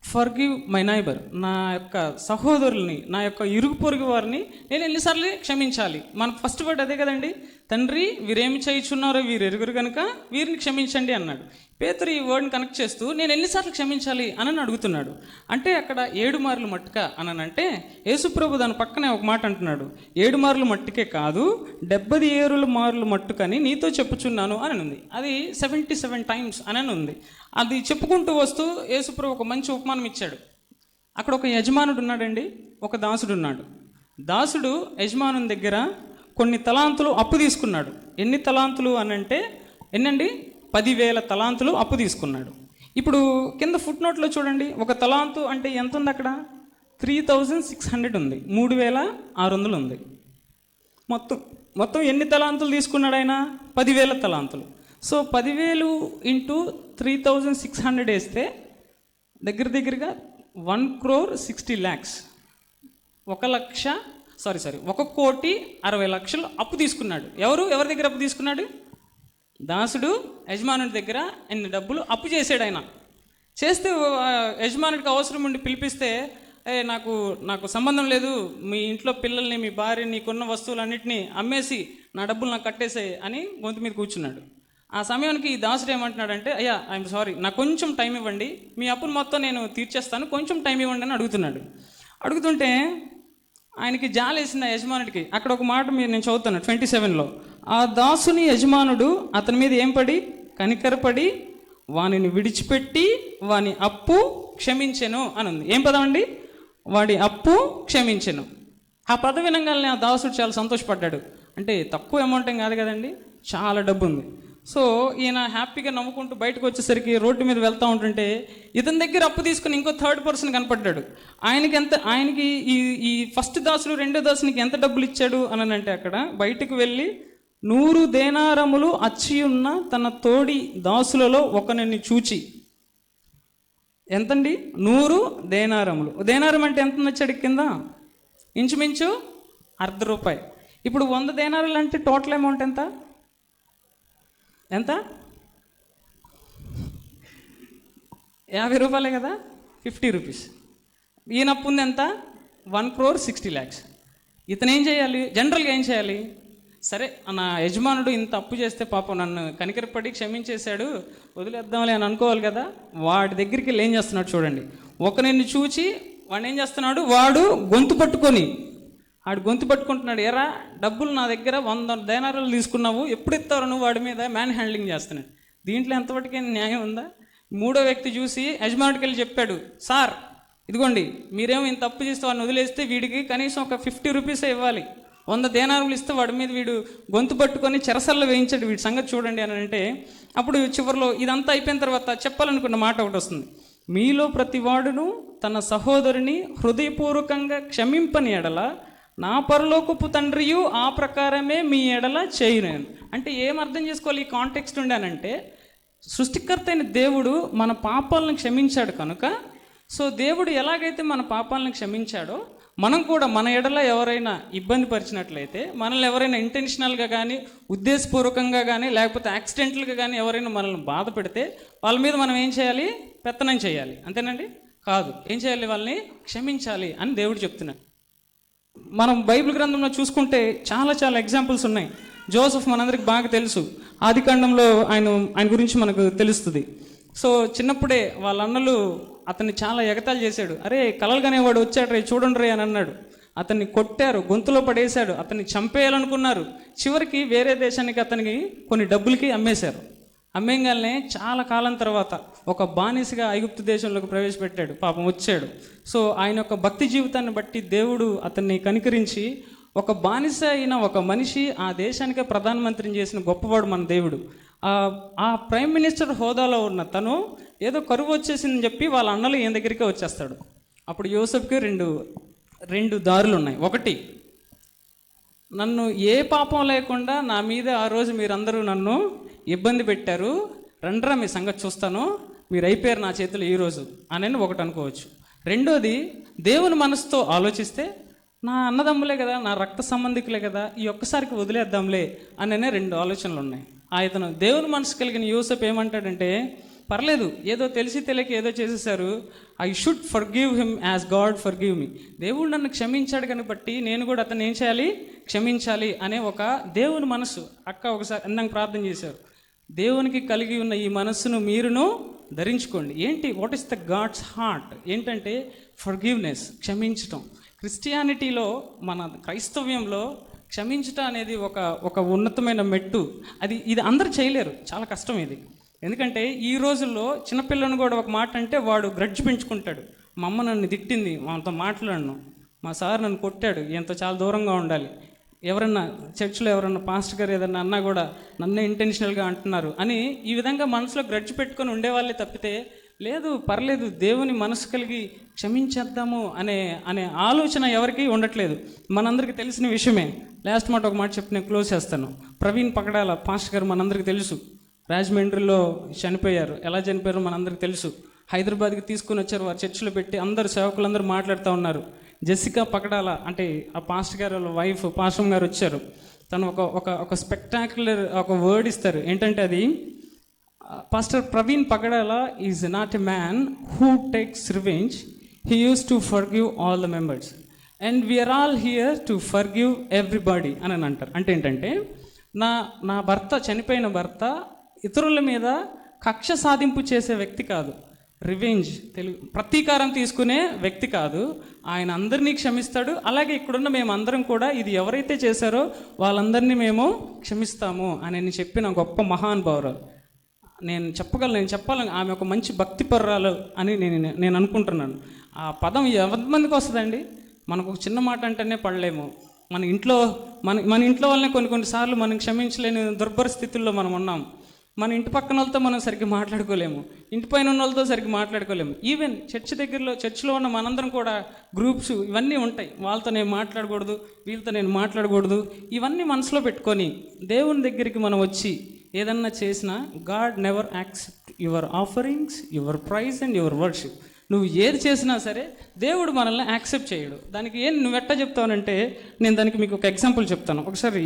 forgive my neighbour, నా యొక్క సహోదరుల్ని, నా యొక్క ఇరుగు పొరుగు వారిని నేను ఎన్నిసార్లు క్షమించాలి? మన ఫస్ట్ వర్డ్ అదే కదండి, తండ్రి వీరేమి చేయుచున్నారో వీరు ఎరుగురు కనుక వీరిని క్షమించండి అన్నాడు. పేతురు ఈ వర్డ్ని కనెక్ట్ చేస్తూ నేను ఎన్నిసార్లు క్షమించాలి అని అడుగుతున్నాడు. అంటే అక్కడ 7 మార్లు మట్టుక అనంటే యేసుప్రభు దాని పక్కనే ఒక మాట అంటున్నాడు, 7 మార్లు మట్టుకే కాదు 77 మార్లు మట్టుకని నీతో చెప్పుచున్నాను అని ఉంది. అది 77 టైమ్స్ అని ఉంది. అది చెప్పుకుంటూ వస్తూ యేసుప్రభు ఒక మంచి ఉపమానం ఇచ్చాడు. అక్కడ ఒక యజమానుడు ఉన్నాడండి, ఒక దాసుడు ఉన్నాడు. దాసుడు యజమానుని దగ్గర కొన్ని తలాంతులు అప్పు తీసుకున్నాడు. ఎన్ని తలాంతులు అనంటే ఎన్నండి? 10,000 తలాంతులు అప్పు తీసుకున్నాడు. ఇప్పుడు కింద ఫుట్ నోట్లో చూడండి, ఒక తలాంతు అంటే ఎంత ఉంది అక్కడ? 3,600 ఉంది, 3,600 ఉంది. మొత్తం ఎన్ని తలాంతులు తీసుకున్నాడు ఆయన? 10,000 తలాంతులు. సో 10,000 ఇంటూ 3,600 వేస్తే దగ్గరగా 1,60,00,000, 1,60,00,000 అప్పు తీసుకున్నాడు. ఎవరి దగ్గర అప్పు తీసుకున్నాడు? దాసుడు యజమానుడి దగ్గర ఎన్ని డబ్బులు అప్పు చేసాడు ఆయన. చేస్తే యజమానుడికి అవసరం ఉండి పిలిపిస్తే, నాకు సంబంధం లేదు, మీ ఇంట్లో పిల్లల్ని, మీ భార్య, నీకున్న వస్తువులన్నింటినీ అమ్మేసి నా డబ్బులు నాకు కట్టేసాయి అని గొంతు మీద కూర్చున్నాడు. ఆ సమయానికి ఈ దాసుడు ఏమంటున్నాడంటే, అయ్యా ఐఎమ్ సారీ, నాకు కొంచెం టైం ఇవ్వండి, మీ అప్పును మొత్తం నేను తీర్చేస్తాను, కొంచెం టైం ఇవ్వండి అని అడుగుతున్నాడు. అడుగుతుంటే ఆయనకి జాలేసిన యజమానుడికి అక్కడ ఒక మాట మీరు నేను చదువుతాను 27లో, ఆ దాసుని యజమానుడు అతని మీద ఏం పడి కనికరపడి వానిని విడిచిపెట్టి వాని అప్పు క్షమించెను అని ఉంది. ఏం పదం అండి? వాడి అప్పు క్షమించెను. ఆ పదం వినంగానే ఆ దాసుడు చాలా సంతోషపడ్డాడు. అంటే తక్కువ అమౌంట్ ఏం కాదు కదండి, చాలా డబ్బు ఉంది. సో ఈయన హ్యాపీగా నవ్వుకుంటూ బయటకు వచ్చేసరికి రోడ్డు మీద వెళ్తూ ఉంటుంటే ఇతని దగ్గర అప్పు తీసుకుని ఇంకో 3rd పర్సన్ కనపడ్డాడు. ఆయనకి ఈ ఫస్ట్ దాసుడు రెండో దాసునికి ఎంత డబ్బులు ఇచ్చాడు అని అంటే అక్కడ బయటకు వెళ్ళి 100 దేనారములు అచ్చి ఉన్న తన తోడి దాసులలో ఒకరిని చూచి, ఎంతండి? 100 దేనారములు. దేనారం అంటే ఎంత వచ్చాడు కింద? ఇంచుమించు ₹1/2. ఇప్పుడు 100 దేనారాలు అంటే టోటల్ అమౌంట్ ఎంత? 50 రూపాయలే కదా, 50 రూపీస్. ఈయన అప్పు ఉంది ఎంత? 1,60,00,000. ఇతను ఏం చేయాలి? జనరల్గా ఏం చేయాలి? సరే నా యజమానుడు ఇంత అప్పు చేస్తే పాపం నన్ను కనికరపడి క్షమించేశాడు, వదిలేద్దాంలే అని అనుకోవాలి కదా. వాడి దగ్గరికి వెళ్ళి ఏం చేస్తున్నాడు చూడండి. ఒకరిని చూచి వాడు ఏం చేస్తున్నాడు? వాడు గొంతు పట్టుకుంటున్నాడు. ఎరా డబ్బులు నా దగ్గర 100 దేనారాలు తీసుకున్నావు, ఎప్పుడు ఇస్తావు నువ్వు? వాడి మీద మ్యాన్ హ్యాండ్లింగ్ చేస్తున్నాడు. దీంట్లో ఎంతవరకు న్యాయం ఉందా? 3వ వ్యక్తి చూసి యజమానుడికి వెళ్ళి చెప్పాడు, సార్ ఇదిగోండి, మీరేమో ఇంత అప్పు చేస్తే వాడిని వదిలేస్తే వీడికి కనీసం ఒక 50 రూపీసే ఇవ్వాలి. 100 దేనారాలు ఇస్తే వాడి మీద వీడు గొంతు పట్టుకొని చెరసల్లో వేయించాడు, వీడి సంగతి చూడండి అని అంటే, అప్పుడు చివరిలో ఇదంతా అయిపోయిన తర్వాత చెప్పాలనుకున్న మాట ఒకటి వస్తుంది. మీలో ప్రతి వాడును తన సహోదరుని హృదయపూర్వకంగా క్షమింపని ఎడల నా పరలోకపు తండ్రియు ఆ ప్రకారమే మీ ఎడల చేయును. అంటే ఏం అర్థం చేసుకోవాలి ఈ కాంటెక్స్ట్ ఉండానంటే, సృష్టికర్త అయిన దేవుడు మన పాపాలను క్షమించాడు కనుక, సో దేవుడు ఎలాగైతే మన పాపాలను క్షమించాడో మనం కూడా మన ఎడల ఎవరైనా ఇబ్బంది పరిచినట్లయితే, మనల్ని ఎవరైనా ఇంటెన్షనల్గా కానీ ఉద్దేశపూర్వకంగా కానీ లేకపోతే యాక్సిడెంటల్గా కానీ ఎవరైనా మనల్ని బాధ పెడితే వాళ్ళ మీద మనం ఏం చేయాలి? పెత్తనం చేయాలి. అంతేనండి? కాదు, ఏం చేయాలి? వాళ్ళని క్షమించాలి అని దేవుడు చెప్తున్నాడు. మనం బైబిల్ గ్రంథంలో చూసుకుంటే చాలా ఎగ్జాంపుల్స్ ఉన్నాయి. జోసెఫ్ మనందరికి బాగా తెలుసు. ఆదికాండంలో ఆయన గురించి మనకు తెలుస్తుంది. సో చిన్నప్పుడే వాళ్ళ అన్నలు అతన్ని చాలా ఎగతాళి చేశాడు. అరే కలలుగానే వాడు వచ్చాడు రే, చూడండి రే అని అన్నాడు. అతన్ని కొట్టారు, గొంతులో పడేశాడు, అతన్ని చంపేయాలనుకున్నారు. చివరికి వేరే దేశానికి అతనికి కొన్ని డబ్బులకి అమ్మేశారు. అమ్మేయగానే చాలా కాలం తర్వాత ఒక బానిసగా ఐగుప్తు దేశంలోకి ప్రవేశపెట్టాడు. పాపం వచ్చాడు. సో ఆయన యొక్క భక్తి జీవితాన్ని బట్టి దేవుడు అతన్ని కనికరించి ఒక బానిస అయిన ఒక మనిషి ఆ దేశానికే ప్రధానమంత్రిని చేసిన గొప్పవాడు మన దేవుడు. ఆ ప్రైమ్ మినిస్టర్ హోదాలో ఉన్న తను ఏదో కరువు వచ్చేసిందని చెప్పి వాళ్ళ అన్నలు ఈయన దగ్గరికే వచ్చేస్తాడు. అప్పుడు యోసెఫ్కి రెండు దారులు ఉన్నాయి. ఒకటి, నన్ను ఏ పాపం లేకుండా నా మీద ఆ రోజు మీరందరూ నన్ను ఇబ్బంది పెట్టారు, రండ్రా మీ సంగతి చూస్తాను, మీరు అయిపోయారు నా చేతులు ఈరోజు అని ఒకటి అనుకోవచ్చు. రెండోది, దేవుని మనసుతో ఆలోచిస్తే నా అన్నదమ్ములే కదా, నా రక్త సంబంధికులే కదా, ఈ ఒక్కసారికి వదిలేద్దాంలే అనే 2 ఆలోచనలు ఉన్నాయి. ఇతను దేవుని మనసు కలిగిన యోసేపు ఏమంటాడంటే, పర్లేదు, ఏదో తెలిసి తెలియక ఏదో చేసేసారు, I should forgive him as God forgive me. దేవుడు నన్ను క్షమించాడు కనుక బట్టి నేను కూడా అతను ఏం చేయాలి, క్షమించాలి అనే ఒక దేవుని మనసు. అక్క ఒకసారి అందంగా ప్రార్థన చేశారు, దేవునికి కలిగి ఉన్న ఈ మనస్సును మీరును ధరించుకోండి. ఏంటి, what is the God's heart? ఏంటంటే ఫర్గివ్నెస్, క్షమించటం. క్రిస్టియానిటీలో, మన క్రైస్తవ్యంలో క్షమించటం అనేది ఒక ఉన్నతమైన మెట్టు. ఇది అందరూ చేయలేరు, చాలా కష్టం ఇది. ఎందుకంటే ఈ రోజుల్లో చిన్నపిల్లని కూడా ఒక మాట అంటే వాడు గ్రడ్జ్ పెంచుకుంటాడు. మా అమ్మ నన్ను తిట్టింది, మాతో మాట్లాడను, మా సార్ నన్ను కొట్టాడు, ఎంతో చాలా దూరంగా ఉండాలి. ఎవరన్నా చర్చిలో ఎవరన్నా పాస్టర్ గారు ఏదన్నా అన్నా కూడా నన్నే ఇంటెన్షనల్గా అంటున్నారు అని ఈ విధంగా మనసులో గ్రడ్జ్ పెట్టుకొని ఉండేవాళ్ళే తప్పితే, లేదు పర్లేదు దేవుని మనసు కలిగి క్షమించేద్దాము అనే ఆలోచన ఎవరికి ఉండట్లేదు. మనందరికీ తెలిసిన విషయమే. లాస్ట్ మాట ఒక మాట చెప్పి నేను క్లోజ్ చేస్తాను. ప్రవీణ్ పగడాల పాస్టర్ గారు మనందరికీ తెలుసు, రాజమండ్రిలో చనిపోయారు. ఎలా చనిపోయారో మనందరికీ తెలుసు. హైదరాబాద్కి తీసుకుని వచ్చారు, వారు చర్చిలో పెట్టి అందరు సేవకులందరూ మాట్లాడుతూ ఉన్నారు. జెసికా పగడాల అంటే ఆ పాస్టర్ గారు వాళ్ళ వైఫ్ పాస్టర్ గారు వచ్చారు. తను ఒక స్పెక్టాక్యులర్ ఒక వర్డ్ ఇస్తారు. ఏంటంటే అది, pastor Praveen Pagadala is not a man who takes revenge, he uses to forgive all the members and we are all here to forgive everybody అని అంటారు. అంటే ఏంటంటే, నా భర్త, చనిపోయిన భర్త ఇతరుల మీద కక్ష సాధింపు చేసే వ్యక్తి కాదు, రివెంజ్ ప్రతీకారం తీసుకునే వ్యక్తి కాదు. ఆయన అందరినీ క్షమిస్తాడు. అలాగే ఇక్కడున్న మేమందరం కూడా ఇది ఎవరైతే చేశారో వాళ్ళందరినీ మేము క్షమిస్తాము అని చెప్పిన గొప్ప మహానుభావురాలు. నేను చెప్పాలని ఆమె ఒక మంచి భక్తిపర్రాలు అని నేను అనుకుంటున్నాను. ఆ పదం ఎంతమందికి వస్తుందండి? మనకు ఒక చిన్న మాట అంటేనే పడలేము. మన ఇంట్లో వాళ్ళనే కొన్నిసార్లు మనం క్షమించలేని దుర్భర స్థితుల్లో మనం ఉన్నాం. మన ఇంటి పక్కన వాళ్ళతో మనం సరిగ్గా మాట్లాడుకోలేము, ఇంటి పైన ఉన్న వాళ్ళతో సరిగ్గా మాట్లాడుకోలేము. ఈవెన్ చర్చిలో ఉన్న మనందరం కూడా గ్రూప్స్ ఇవన్నీ ఉంటాయి. వాళ్ళతో నేను మాట్లాడకూడదు, వీళ్ళతో నేను మాట్లాడకూడదు, ఇవన్నీ మనసులో పెట్టుకొని దేవుని దగ్గరికి మనం వచ్చి ఏదన్నా చేసినా, God never accept your offerings, your praise and your worship. నువ్వు ఏది చేసినా సరే దేవుడు మనల్ని యాక్సెప్ట్ చేయడు. దానికి నువ్వు ఎట్టా చెప్తావనంటే, నేను దానికి మీకు ఒక ఎగ్జాంపుల్ చెప్తాను. ఒకసారి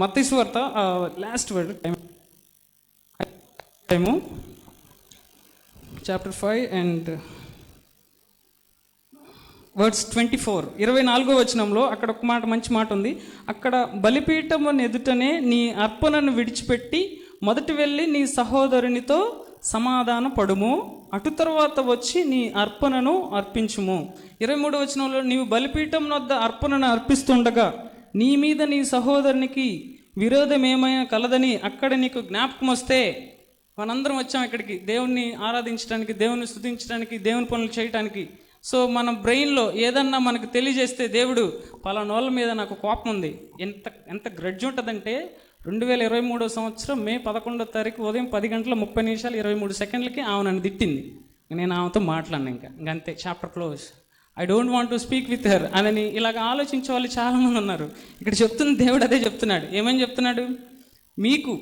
మత్తయి సువార్త last word time chapter 5 and words 24, 24వ వచనంలో అక్కడ ఒక మాట, మంచి మాట ఉంది. అక్కడ బలిపీఠము ఎదుటనే నీ అర్పణను విడిచిపెట్టి మొదట వెళ్ళి నీ సహోదరునితో సమాధాన పడుము, అటు తర్వాత వచ్చి నీ అర్పణను అర్పించుము. 23వ వచనంలో, నీవు బలిపీఠం వద్ద అర్పణను అర్పిస్తుండగా నీ మీద నీ సహోదరునికి విరోధం ఏమైనా కలదని అక్కడ నీకు జ్ఞాపకం వస్తే, మనందరం వచ్చాం ఇక్కడికి దేవుణ్ణి ఆరాధించడానికి, దేవుని స్తుతించడానికి, దేవుని పనులు చేయడానికి. సో మన బ్రెయిన్లో ఏదన్నా మనకు తెలియజేస్తే, దేవుడు పలానోళ్ళ మీద నాకు కోపం ఉంది, ఎంత గ్రడ్జ్ ఉంటుందంటే, 2023వ సంవత్సరం మే 11వ తారీఖు ఉదయం 10:30:23 ఆమె నన్ను తిట్టింది. నేను ఆమెతో మాట్లాడినా, ఇంకంతే, chapter close. I don't want to speak with her అని ఇలాగ ఆలోచించే వాళ్ళు చాలామంది ఉన్నారు. ఇక్కడ చెప్తున్న దేవుడు అదే చెప్తున్నాడు. ఏమని చెప్తున్నాడు? మీకు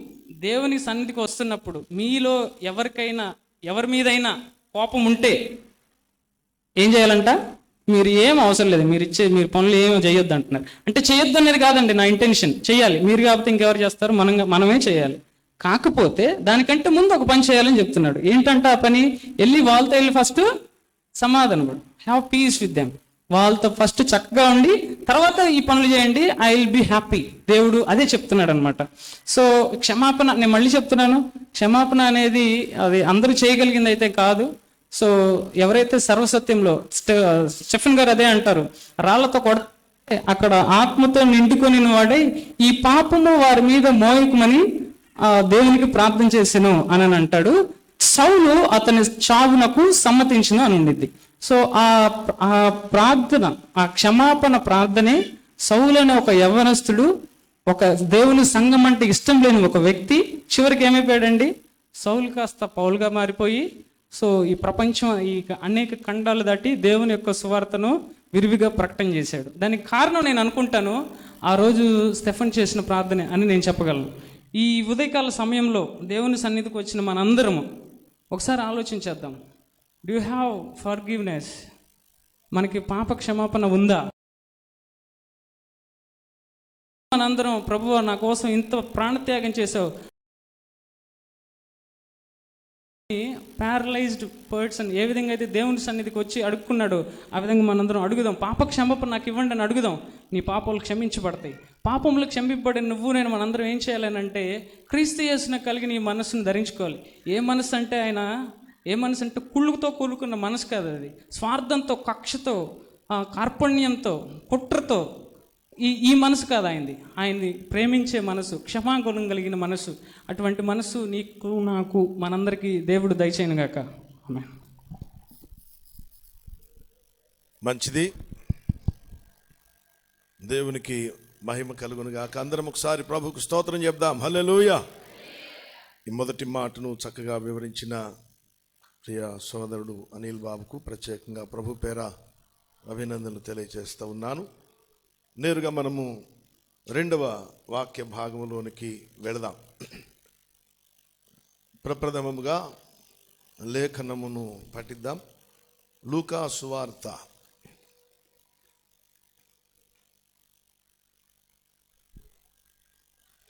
దేవుని సన్నిధికి వస్తున్నప్పుడు మీలో ఎవరి మీదైనా కోపం ఉంటే ఏం చేయాలంట? మీరు ఏం అవసరం లేదు, మీరు పనులు ఏమో చేయొద్దు అంటున్నారు. అంటే చేయొద్దు అనేది కాదండి నా ఇంటెన్షన్, చేయాలి. మీరు కాకపోతే ఇంకెవరు చేస్తారు? మనమే చేయాలి. కాకపోతే దానికంటే ముందు ఒక పని చేయాలని చెప్తున్నాడు. ఏంటంటే ఆ పని, వాళ్ళతో వెళ్ళి ఫస్ట్ సమాధానం పడు, హ్యావ్ పీస్ విత్ దెమ్. వాళ్ళతో ఫస్ట్ చక్కగా ఉండి తర్వాత ఈ పనులు చేయండి, ఐ విల్ బి హ్యాపీ. దేవుడు అదే చెప్తున్నాడు అనమాట. సో క్షమాపణ, నేను మళ్ళీ చెప్తున్నాను, క్షమాపణ అనేది అది అందరూ చేయగలిగింది అయితే కాదు. సో ఎవరైతే సర్వసత్యంలో, స్టెఫెన్ గారు అదే అంటారు, రాళ్లతో కొడితే అక్కడ ఆత్మతో నిండుకొని వాడే ఈ పాపము వారి మీద మోయకమని దేవునికి ప్రార్థన చేసాను అని అంటాడు. సౌలు అతని చావునకు సమ్మతించను అని ఉండిద్ది. సో ఆ ప్రార్థన, ఆ క్షమాపణ ప్రార్థనే సౌలు అనే ఒక యవ్వనస్తుడు, ఒక దేవుని సంఘం అంటే ఇష్టం లేని ఒక వ్యక్తి చివరికి ఏమైపోయాడండి? సౌలు కాస్త పౌలుగా మారిపోయి, సో ఈ ప్రపంచం ఈ అనేక ఖండాలు దాటి దేవుని యొక్క సువార్తను విరివిగా ప్రకటన చేశాడు. దానికి కారణం నేను అనుకుంటాను ఆ రోజు స్టెఫెన్ చేసిన ప్రార్థనే అని నేను చెప్పగలను. ఈ ఉదయకాల సమయంలో దేవుని సన్నిధికి వచ్చిన మనందరము ఒకసారి ఆలోచించేద్దాం. Do you have forgiveness? మనకి పాప క్షమాపణ ఉందా? మనందరం ప్రభువా నా కోసం ఇంత ప్రాణత్యాగం చేసావు. ప్యారలైజ్డ్ పర్సన్ ఏ విధంగా అయితే దేవుని సన్నిధికి వచ్చి అడుక్కున్నాడో ఆ విధంగా మనందరం అడుగుదాం. పాప క్షమాపణ నాకు ఇవ్వండి అని అడుగుదాం. నీ పాపాలు క్షమించబడతాయి. పాపములు క్షమింపబడి నువ్వు నేను మనందరం ఏం చేయాలనంటే క్రీస్తు యేసున కలిగిన ఈ మనస్సును ధరించుకోవాలి. ఏ మనస్సు అంటే ఏ మనసు అంటే కుళ్ళుతో కూడుకున్న మనసు కాదు. అది స్వార్థంతో, కక్షతో, కార్పణ్యంతో, కుట్రతో ఈ మనసు కాదు ఆయన్ని ప్రేమించే మనసు, క్షమాగుణం కలిగిన మనసు. అటువంటి మనసు నీకు నాకు మనందరికీ దేవుడు దయచేయను గాక. ఆమేన్. మంచిది. దేవునికి మహిమ కలుగును గాక. అందరం ఒకసారి ప్రభుకు స్తోత్రం చెప్దాం. హల్లెలూయా. ఈ మొదటి మాటను చక్కగా వివరించిన ప్రియ సోదరుడు అనిల్ బాబుకు ప్రత్యేకంగా ప్రభు పేర అభినందనలు తెలియజేస్తూ ఉన్నాను. నేరుగా మనము రెండవ వాక్య భాగంలోనికి వెళదాం. ప్రప్రథమముగా లేఖనమును పఠిద్దాం. లూకా సువార్త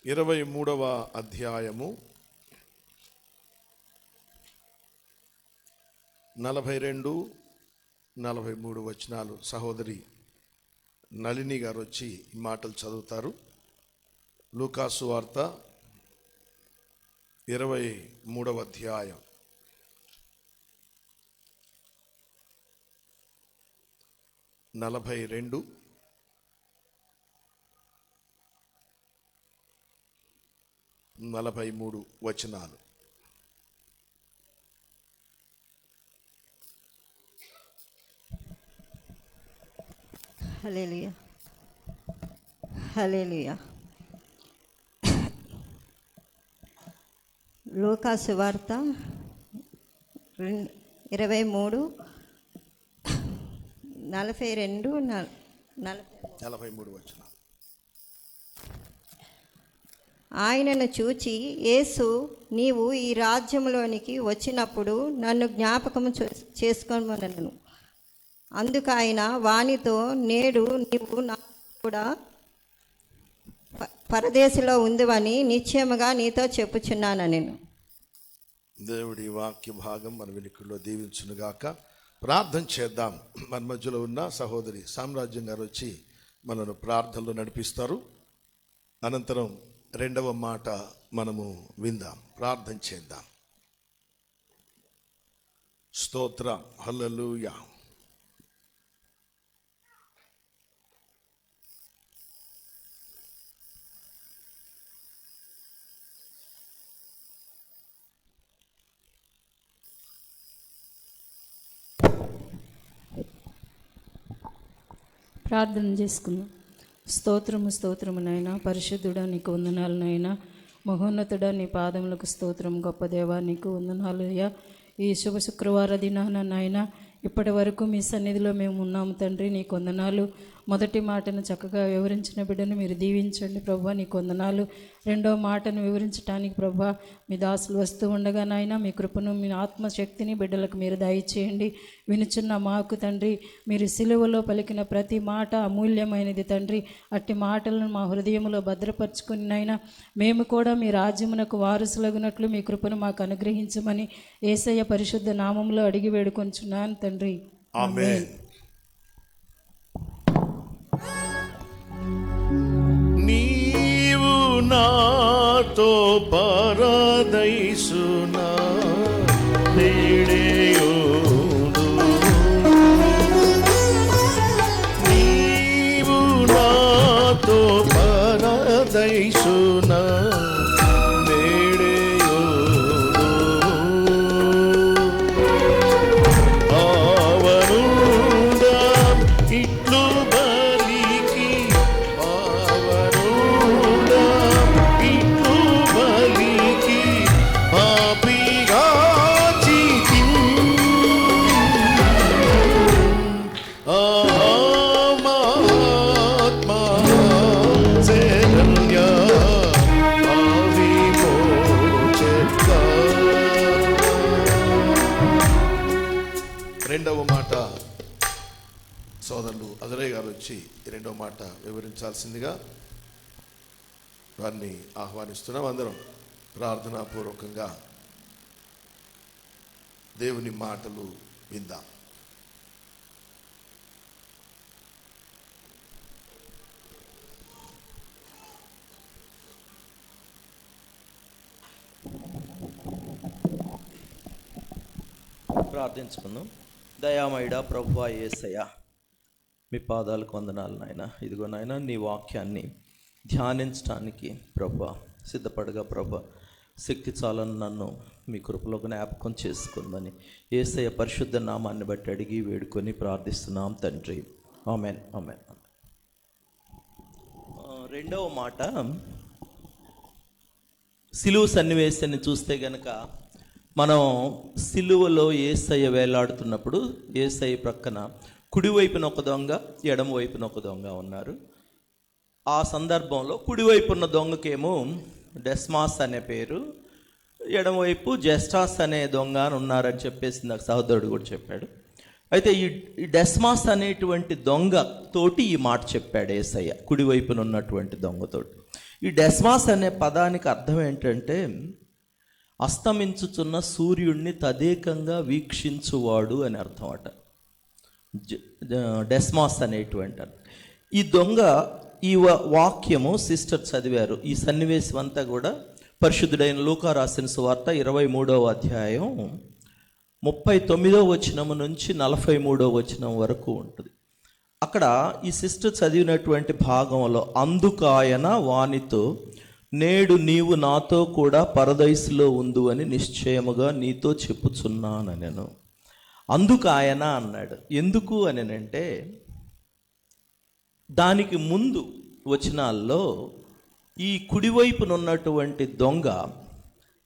23వ అధ్యాయము 42, 43 వచనాలు సహోదరి నళిని గారు వచ్చి ఈ మాటలు చదువుతారు. లూకా సువార్త 23వ అధ్యాయం 42, 43 వచనాలు. హల్లెలూయా, హల్లెలూయా. లూకా సువార్త 23, 42, 43 వచనాలు. ఆయనను చూచి యేసు, నీవు ఈ రాజ్యంలోనికి వచ్చినప్పుడు నన్ను జ్ఞాపకము చేసుకోమనను. అందుకు ఆయన వానితో, నేడు నీవు నాకు కూడా పరదేశంలో ఉందివని నిశ్చయముగా నీతో చెప్పుచున్నాను నేను. దేవుడి వాక్య భాగం మన వెనుకల్లో దీవించునుగాక. ప్రార్థన చేద్దాం. మన మధ్యలో ఉన్న సహోదరి సామ్రాజ్యం గారు వచ్చి మనను ప్రార్థనలో నడిపిస్తారు. అనంతరం రెండవ మాట మనము విందాం. ప్రార్థన చేద్దాం. స్తోత్రం. హల్లెలూయా. ప్రార్థన చేసుకుందాం. స్తోత్రము నాయనా, పరిశుద్ధుడా నీకు వందనాలు నాయనా, మహోన్నతుడా నీ పాదములకు స్తోత్రం. గొప్ప దేవా నీకు వందనాలు అయ్యా. ఈ శుభ శుక్రవార దినాన నాయనా ఇప్పటి వరకు మీ సన్నిధిలో మేము ఉన్నాము తండ్రి, నీకు వందనాలు. మొదటి మాటను చక్కగా వివరించిన బిడ్డను మీరు దీవించండి ప్రభా, నీకు వందనాలు. రెండవ మాటను వివరించడానికి ప్రభా మీ దాసులు వస్తూ ఉండగా నాయన మీ కృపను, మీ ఆత్మశక్తిని బిడ్డలకు మీరు దయచేయండి. వినుచున్న మాకు తండ్రి, మీరు సిలువలో పలికిన ప్రతి మాట అమూల్యమైనది తండ్రి. అట్టి మాటలను మా హృదయంలో భద్రపరుచుకుని నాయన మేము కూడా మీ రాజ్యమునకు వారసులగునట్లు మీ కృపను మాకు అనుగ్రహించమని యేసయ్య పరిశుద్ధ నామములో అడిగి వేడుకొంచున్నాను తండ్రి. ఆమేన్. నీవు నాతో పరదైసునా నేడేయోదు, నీవు నాతో పరదైసునా నేడేయోదు, ఆవనుడా ఇట్లు బలికి, ఆవనుడా ఇట్లు బలికి పాపిగా జీతిం, ఆహా మహాత్మా శరణ్య ఆవిమోచక. రెండవ మాట సోదరులు అజరయ్య గారు వచ్చి ఈ రెండవ మాట వివరించాల్సిందిగా వారిని ఆహ్వానిస్తున్నాం. అందరం ప్రార్థనాపూర్వకంగా దేవుని మాటలు విందాం. ప్రార్థించుకుందాం. దయామయుడా ప్రభువా యేసయ్య, మీ పాదాలకు వందనాలు నాయన. ఇదిగో నాయన, నీ వాక్యాన్ని ధ్యానించడానికి ప్రభువా సిద్ధపడగా ప్రభువా శక్తి చాలని నన్ను మీ కృపలో జ్ఞాపకం చేసుకుందని యేసయ్య పరిశుద్ధ నామాన్ని బట్టి అడిగి వేడుకొని ప్రార్థిస్తున్నాం తండ్రి. Amen amen. రెండవ మాట, సిలువ సన్నివేశాన్ని చూస్తే గనక మనం సిలువలో యేసయ్య వేలాడుతున్నప్పుడు యేసయ్య ప్రక్కన కుడివైపున ఒక దొంగ, ఎడమవైపున ఒక దొంగ ఉన్నారు. ఆ సందర్భంలో కుడివైపున్న దొంగకేమో డెస్మాస్ అనే పేరు, ఎడమవైపు జస్టాస్ అనే దొంగ అని ఉన్నారని చెప్పేసి నాకు సహోదరుడు కూడా చెప్పాడు. అయితే ఈ డెస్మాస్ అనేటువంటి దొంగ తోటి ఈ మాట చెప్పాడు యేసయ్య, కుడివైపున ఉన్నటువంటి దొంగతోటి. ఈ డెస్మాస్ అనే పదానికి అర్థం ఏంటంటే అస్తమించుచున్న సూర్యుడిని తదేకంగా వీక్షించువాడు అని అర్థం అట. డెస్మాస్ అనేటువంటి ఈ దొంగ, ఈ వాక్యము సిస్టర్ చదివారు. ఈ సన్నివేశం అంతా కూడా పరిశుద్ధుడైన లూకా రాసిన సువార్త 23వ అధ్యాయం 39వ వచనం నుంచి 43వ వచనం వరకు ఉంటుంది. అక్కడ ఈ సిస్టర్ చదివినటువంటి భాగంలో, అందుకాయన వానితో, నేడు నీవు నాతో కూడా పరదైసులో ఉండు అని నిశ్చయముగా నీతో చెప్పుచున్నాను నేను. అందుకు ఆయన అన్నాడు. ఎందుకు అని అంటే, దానికి ముందు వచనాల్లో ఈ కుడివైపున ఉన్నటువంటి దొంగ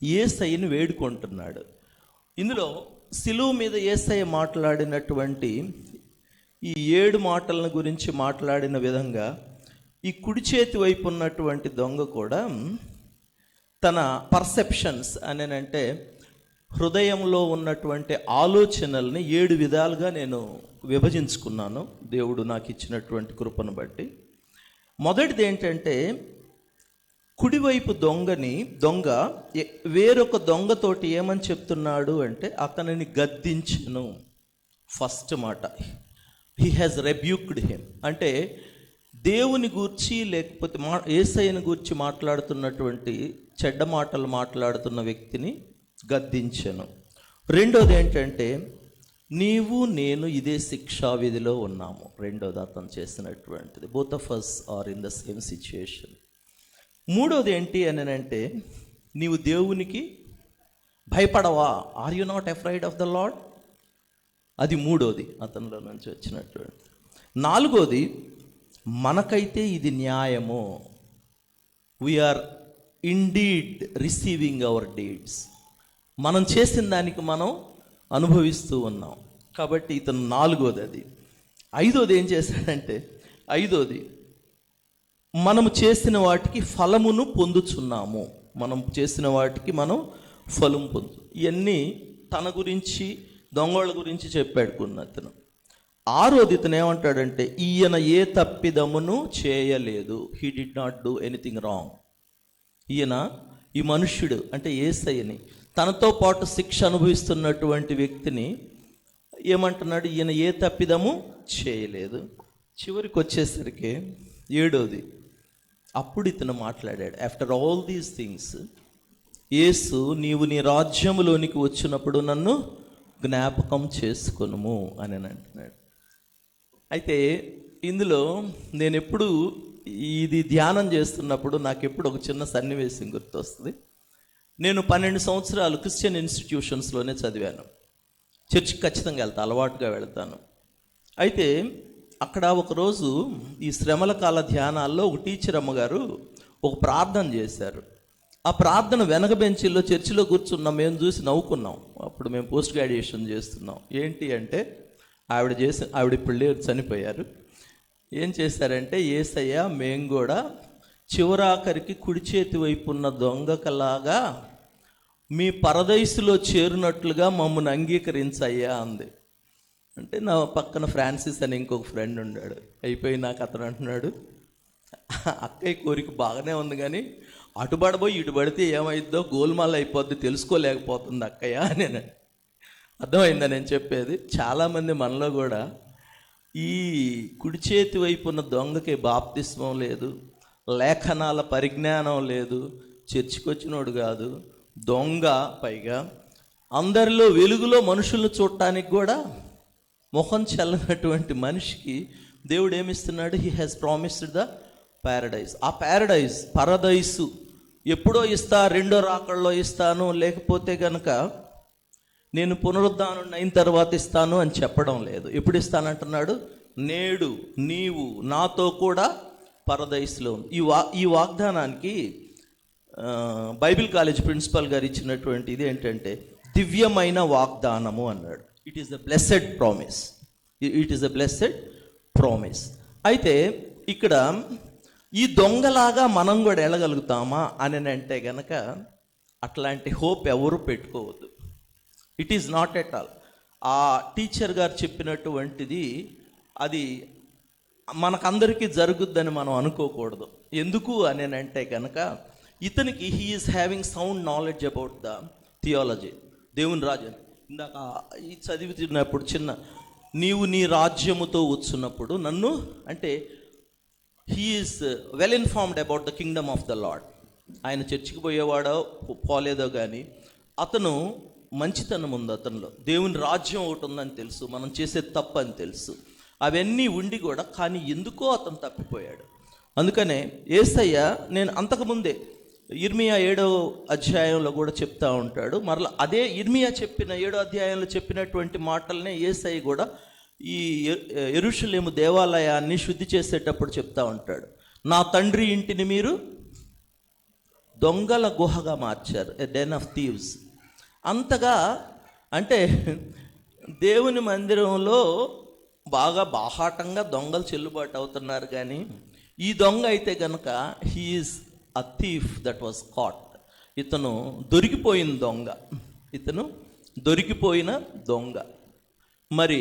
యేసయ్యను వేడుకుంటున్నాడు. ఇందులో సిలువ మీద యేసయ్య మాట్లాడినటువంటి ఈ 7 మాటలను గురించి మాట్లాడిన విధంగా ఈ కుడి చేతి వైపు ఉన్నటువంటి దొంగ కూడా తన పర్సెప్షన్స్ అనేనంటే హృదయంలో ఉన్నటువంటి ఆలోచనల్ని 7 విధాలుగా నేను విభజించుకున్నాను దేవుడు నాకు ఇచ్చినటువంటి కృపను బట్టి. మొదటిది ఏంటంటే, కుడివైపు దొంగ వేరొక దొంగతోటి ఏమని చెప్తున్నాడు అంటే, అతనిని గద్దించెను. ఫస్ట్ మాట, హీ హ్యాస్ రెబ్యూక్డ్ హిమ్. అంటే దేవుని గూర్చి లేకపోతే యేసయ్యను గూర్చి మాట్లాడుతున్నటువంటి చెడ్డ మాటలు మాట్లాడుతున్న వ్యక్తిని గద్దించెను. రెండోది ఏంటంటే, నీవు నేను ఇదే శిక్షా విధిలో ఉన్నాము. రెండోది అతను చేసినటువంటిది, both of us are in the same situation. మూడోది ఏంటి అని అంటే, నీవు దేవునికి భయపడవా? Are you not afraid of the Lord? అది మూడోది అతనిలో నుంచి వచ్చినటువంటి. నాలుగోది, మనకైతే ఇది న్యాయము, we are indeed receiving our deeds. మనం చేసిన దానికి మనం అనుభవిస్తూ ఉన్నాం కాబట్టి ఇతను నాలుగోది అది. ఐదోది ఏం చేశాడంటే, మనము చేసిన వాటికి ఫలమును పొందుచున్నాము. మనం చేసిన వాటికి మనం ఫలం పొందు. ఇవన్నీ తన గురించి, దొంగల గురించి చెప్పాడుకున్న అతను. ఆరోది ఇతను ఏమంటాడంటే, ఈయన ఏ తప్పిదమును చేయలేదు. He did not do anything wrong. ఈయన, ఈ మనుష్యుడు అంటే యేసయ్యని, తనతో పాటు శిక్ష అనుభవిస్తున్నటువంటి వ్యక్తిని ఏమంటున్నాడు? ఈయన ఏ తప్పిదము చేయలేదు. చివరికి వచ్చేసరికి ఏడోది, అప్పుడు ఇతను మాట్లాడాడు. ఆఫ్టర్ ఆల్ దీస్ థింగ్స్, యేసు, నీవు నీ రాజ్యములోనికి వచ్చినప్పుడు నన్ను జ్ఞాపకం చేసుకొనుము అని అంటున్నాడు. అయితే ఇందులో నేను ఎప్పుడు ఇది ధ్యానం చేస్తున్నప్పుడు నాకు ఎప్పుడు ఒక చిన్న సన్నివేశం గుర్తొస్తుంది. నేను 12 సంవత్సరాలు క్రిస్టియన్ ఇన్స్టిట్యూషన్స్లోనే చదివాను. చర్చికి ఖచ్చితంగా వెళ్తాను, అలవాటుగా వెళ్తాను. అయితే అక్కడ ఒకరోజు ఈ శ్రమల కాల ధ్యానాల్లో ఒక టీచర్ అమ్మగారు ఒక ప్రార్థన చేశారు. ఆ ప్రార్థన వెనక బెంచీల్లో చర్చిలో కూర్చున్నాం, మేము చూసి నవ్వుకున్నాం. అప్పుడు మేము పోస్ట్ గ్రాడ్యుయేషన్ చేస్తున్నాం. ఏంటి అంటే, ఆవిడ ఇప్పుడు లేరు, చనిపోయారు. ఏం చేశారంటే, యేసయ్య మేము కూడా చివరాఖరికి కుడి చేతి వైపు ఉన్న దొంగకలాగా మీ పరదైసులో చేరినట్లుగా మమ్మల్ని అంగీకరించయ్యా అంది. అంటే నా పక్కన ఫ్రాన్సిస్ అని ఇంకొక ఫ్రెండ్ ఉన్నాడు. అయిపోయి నాకు అతను అంటున్నాడు, అక్కయ్య కోరిక బాగానే ఉంది కానీ అటు పడబోయి ఇటు పడితే ఏమైద్దో గోల్మాల్ అయిపోద్ది తెలుసుకోలేకపోతుంది అక్కయ్య అని. అర్థమైందా నేను చెప్పేది? చాలామంది మనలో కూడా ఈ కుడి చేతి వైపు ఉన్న దొంగకి బాప్తిస్మం లేదు, లేఖనాల పరిజ్ఞానం లేదు, చర్చికి వచ్చినోడు కాదు, దొంగ, పైగా అందరిలో వెలుగులో మనుషులను చూడటానికి కూడా ముఖం చల్లనటువంటి మనిషికి దేవుడు ఏమిస్తున్నాడు? He has promised the paradise. ఆ ప్యారడైజ్, పరదైసు ఎప్పుడో ఇస్తా, రెండో రాకడలో ఇస్తాను, లేకపోతే కనుక నేను పునరుద్ధానం అయిన తర్వాత ఇస్తాను అని చెప్పడం లేదు. ఎప్పుడు ఇస్తానంటున్నాడు? నేడు నీవు నాతో కూడా పరదైస్లో. ఈ వాగ్దానానికి బైబిల్ కాలేజ్ ప్రిన్సిపల్ గారు ఇచ్చినటువంటి ఇది ఏంటంటే దివ్యమైన వాగ్దానము అన్నాడు. It is the blessed promise. It is the blessed promise. అయితే ఇక్కడ ఈ దొంగలాగా మనం కూడా వెళ్ళగలుగుతామా అని అంటే గనక అట్లాంటి హోప్ ఎవరు పెట్టుకోవద్దు. It is not at all. ఆ టీచర్ గారు చెప్పినటువంటిది అది మనకందరికీ జరుగుద్దని మనం అనుకోకూడదు. ఎందుకు అని అంటే కనుక ఇతనికి he is having sound knowledge about the theology, దేవుని రాజ్యం. ఇందాక ఈ చదివితున్నప్పుడు నీవు నీ రాజ్యముతో వచ్చున్నప్పుడు నన్ను అంటే he is well informed about the Kingdom of the lord. ఆయన చర్చికి పోయేవాడో పోలేదో కానీ అతను మంచితనం ఉంది అతనిలో, దేవుని రాజ్యం ఒకటి ఉందని తెలుసు, మనం చేసే తప్పు అని తెలుసు, అవన్నీ ఉండి కూడా కానీ ఎందుకో అతను తప్పిపోయాడు. అందుకనే యేసయ్య, నేను అంతకుముందే ఇర్మియా 7వ అధ్యాయంలో కూడా చెప్తా ఉంటాడు, మరలా అదే ఇర్మియా చెప్పిన 7వ అధ్యాయంలో చెప్పినటువంటి మాటలనే యేసయ్య కూడా ఈ యెరూషలేము దేవాలయాన్ని శుద్ధి చేసేటప్పుడు చెప్తా ఉంటాడు. నా తండ్రి ఇంటిని మీరు దొంగల గుహగా మార్చారు, ఎ డెన్ ఆఫ్ థీవ్స్. అంతగా అంటే దేవుని మందిరంలో బాగా బాహాటంగా దొంగలు చెల్లుబాటు అవుతున్నారు. కానీ ఈ దొంగ అయితే కనుక he is a thief that was caught. ఇతను దొరికిపోయిన దొంగ, ఇతను దొరికిపోయిన దొంగ. మరి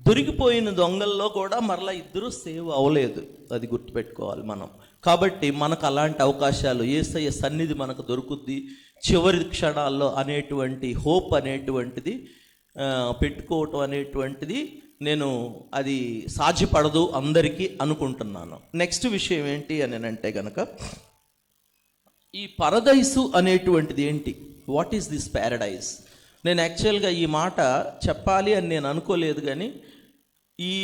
దొరికిపోయిన దొంగల్లో కూడా మరలా ఇద్దరు సేవ్ అవ్వలేదు, అది గుర్తుపెట్టుకోవాలి మనం. కాబట్టి మనకు అలాంటి అవకాశాలు యేసయ్య సన్నిధి మనకు దొరుకుద్ది చివరి క్షణాల్లో అనేటువంటి హోప్ అనేటువంటిది పెట్టుకోవటం అనేటువంటిది నేను అది సాధ్యపడదు అందరికీ అనుకుంటున్నాను. నెక్స్ట్ విషయం ఏంటి అని అంటే కనుక ఈ పరదైసు అనేటువంటిది ఏంటి? What is this Paradise? నేను యాక్చువల్గా ఈ మాట చెప్పాలి అని నేను అనుకోలేదు, కానీ ఈ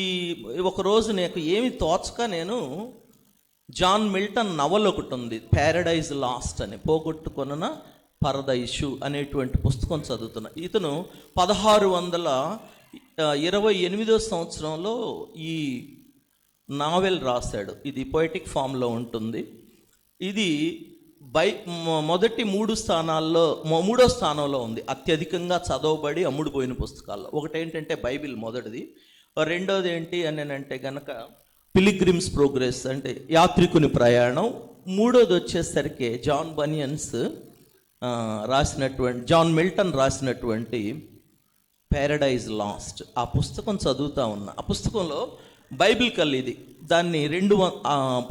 ఒకరోజు నాకు ఏమి తోచక నేను జాన్ మిల్టన్ నవల్ ఒకటి ఉంది, ప్యారడైజ్ లాస్ట్ అని, పోగొట్టుకొన్న పరదైసు అనేటువంటి పుస్తకం చదువుతున్నా. ఇతను 1628వ సంవత్సరంలో ఈ నావెల్ రాశాడు. ఇది పొయిటిక్ ఫామ్లో ఉంటుంది. ఇది మొదటి 3 స్థానాల్లో 3వ స్థానంలో ఉంది అత్యధికంగా చదవబడి అమ్ముడుపోయిన పుస్తకాల్లో. ఒకటి ఏంటంటే బైబిల్ మొదటిది, రెండోది ఏంటి అని అంటే కనుక పిలిగ్రిమ్స్ ప్రోగ్రెస్ అంటే యాత్రికుని ప్రయాణం, మూడోది వచ్చేసరికి జాన్ బనియన్స్ రాసినటువంటి జాన్ మిల్టన్ రాసినటువంటి ప్యారడైజ్ లాస్ట్. ఆ పుస్తకం చదువుతూ ఉన్నా. ఆ పుస్తకంలో బైబిల్ ఇది దాన్ని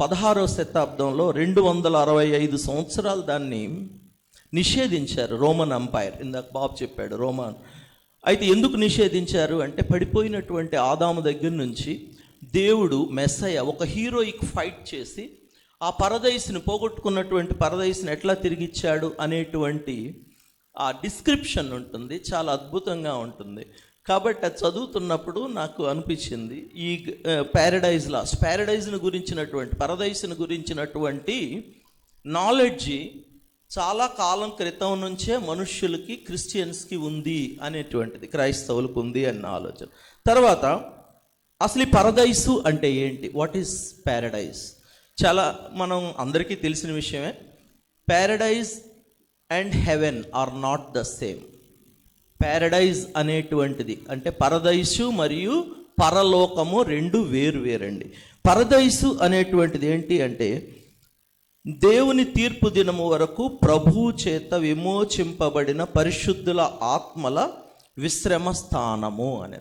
16వ శతాబ్దంలో 265 సంవత్సరాలు దాన్ని నిషేధించారు రోమన్ ఎంపైర్. ఇందాక బాబు చెప్పాడు రోమన్. అయితే ఎందుకు నిషేధించారు అంటే పడిపోయినటువంటి ఆదాము దగ్గర నుంచి దేవుడు మెస్సయ్య ఒక హీరోయిక్ ఫైట్ చేసి ఆ పరదైస్ని పోగొట్టుకున్నటువంటి పరదైస్ని ఎట్లా తిరిగిచ్చాడు అనేటువంటి ఆ డిస్క్రిప్షన్ ఉంటుంది, చాలా అద్భుతంగా ఉంటుంది. కాబట్టి అది చదువుతున్నప్పుడు నాకు అనిపించింది ఈ ప్యారడైజ్ లాస్ట్, ప్యారడైజ్ని గురించినటువంటి పరదైస్ని గురించినటువంటి నాలెడ్జి చాలా కాలం క్రితం నుంచే మనుష్యులకి క్రిస్టియన్స్కి ఉంది అనేటువంటిది, క్రైస్తవులకు ఉంది అన్న ఆలోచన. తర్వాత అసలు ఈ పరదైసు అంటే ఏంటి? What is paradise? చాలా మనం అందరికీ తెలిసిన విషయమే. Paradise and heaven are not the same. Paradise అనేటువంటిది అంటే పరదైసు మరియు పరలోకము రెండు వేరు వేరండి. పరదైసు అనేటువంటిది ఏంటి అంటే దేవుని తీర్పు దినము వరకు ప్రభువు చేత విమోచింపబడిన పరిశుద్ధుల ఆత్మల విశ్రమ స్థానము అని.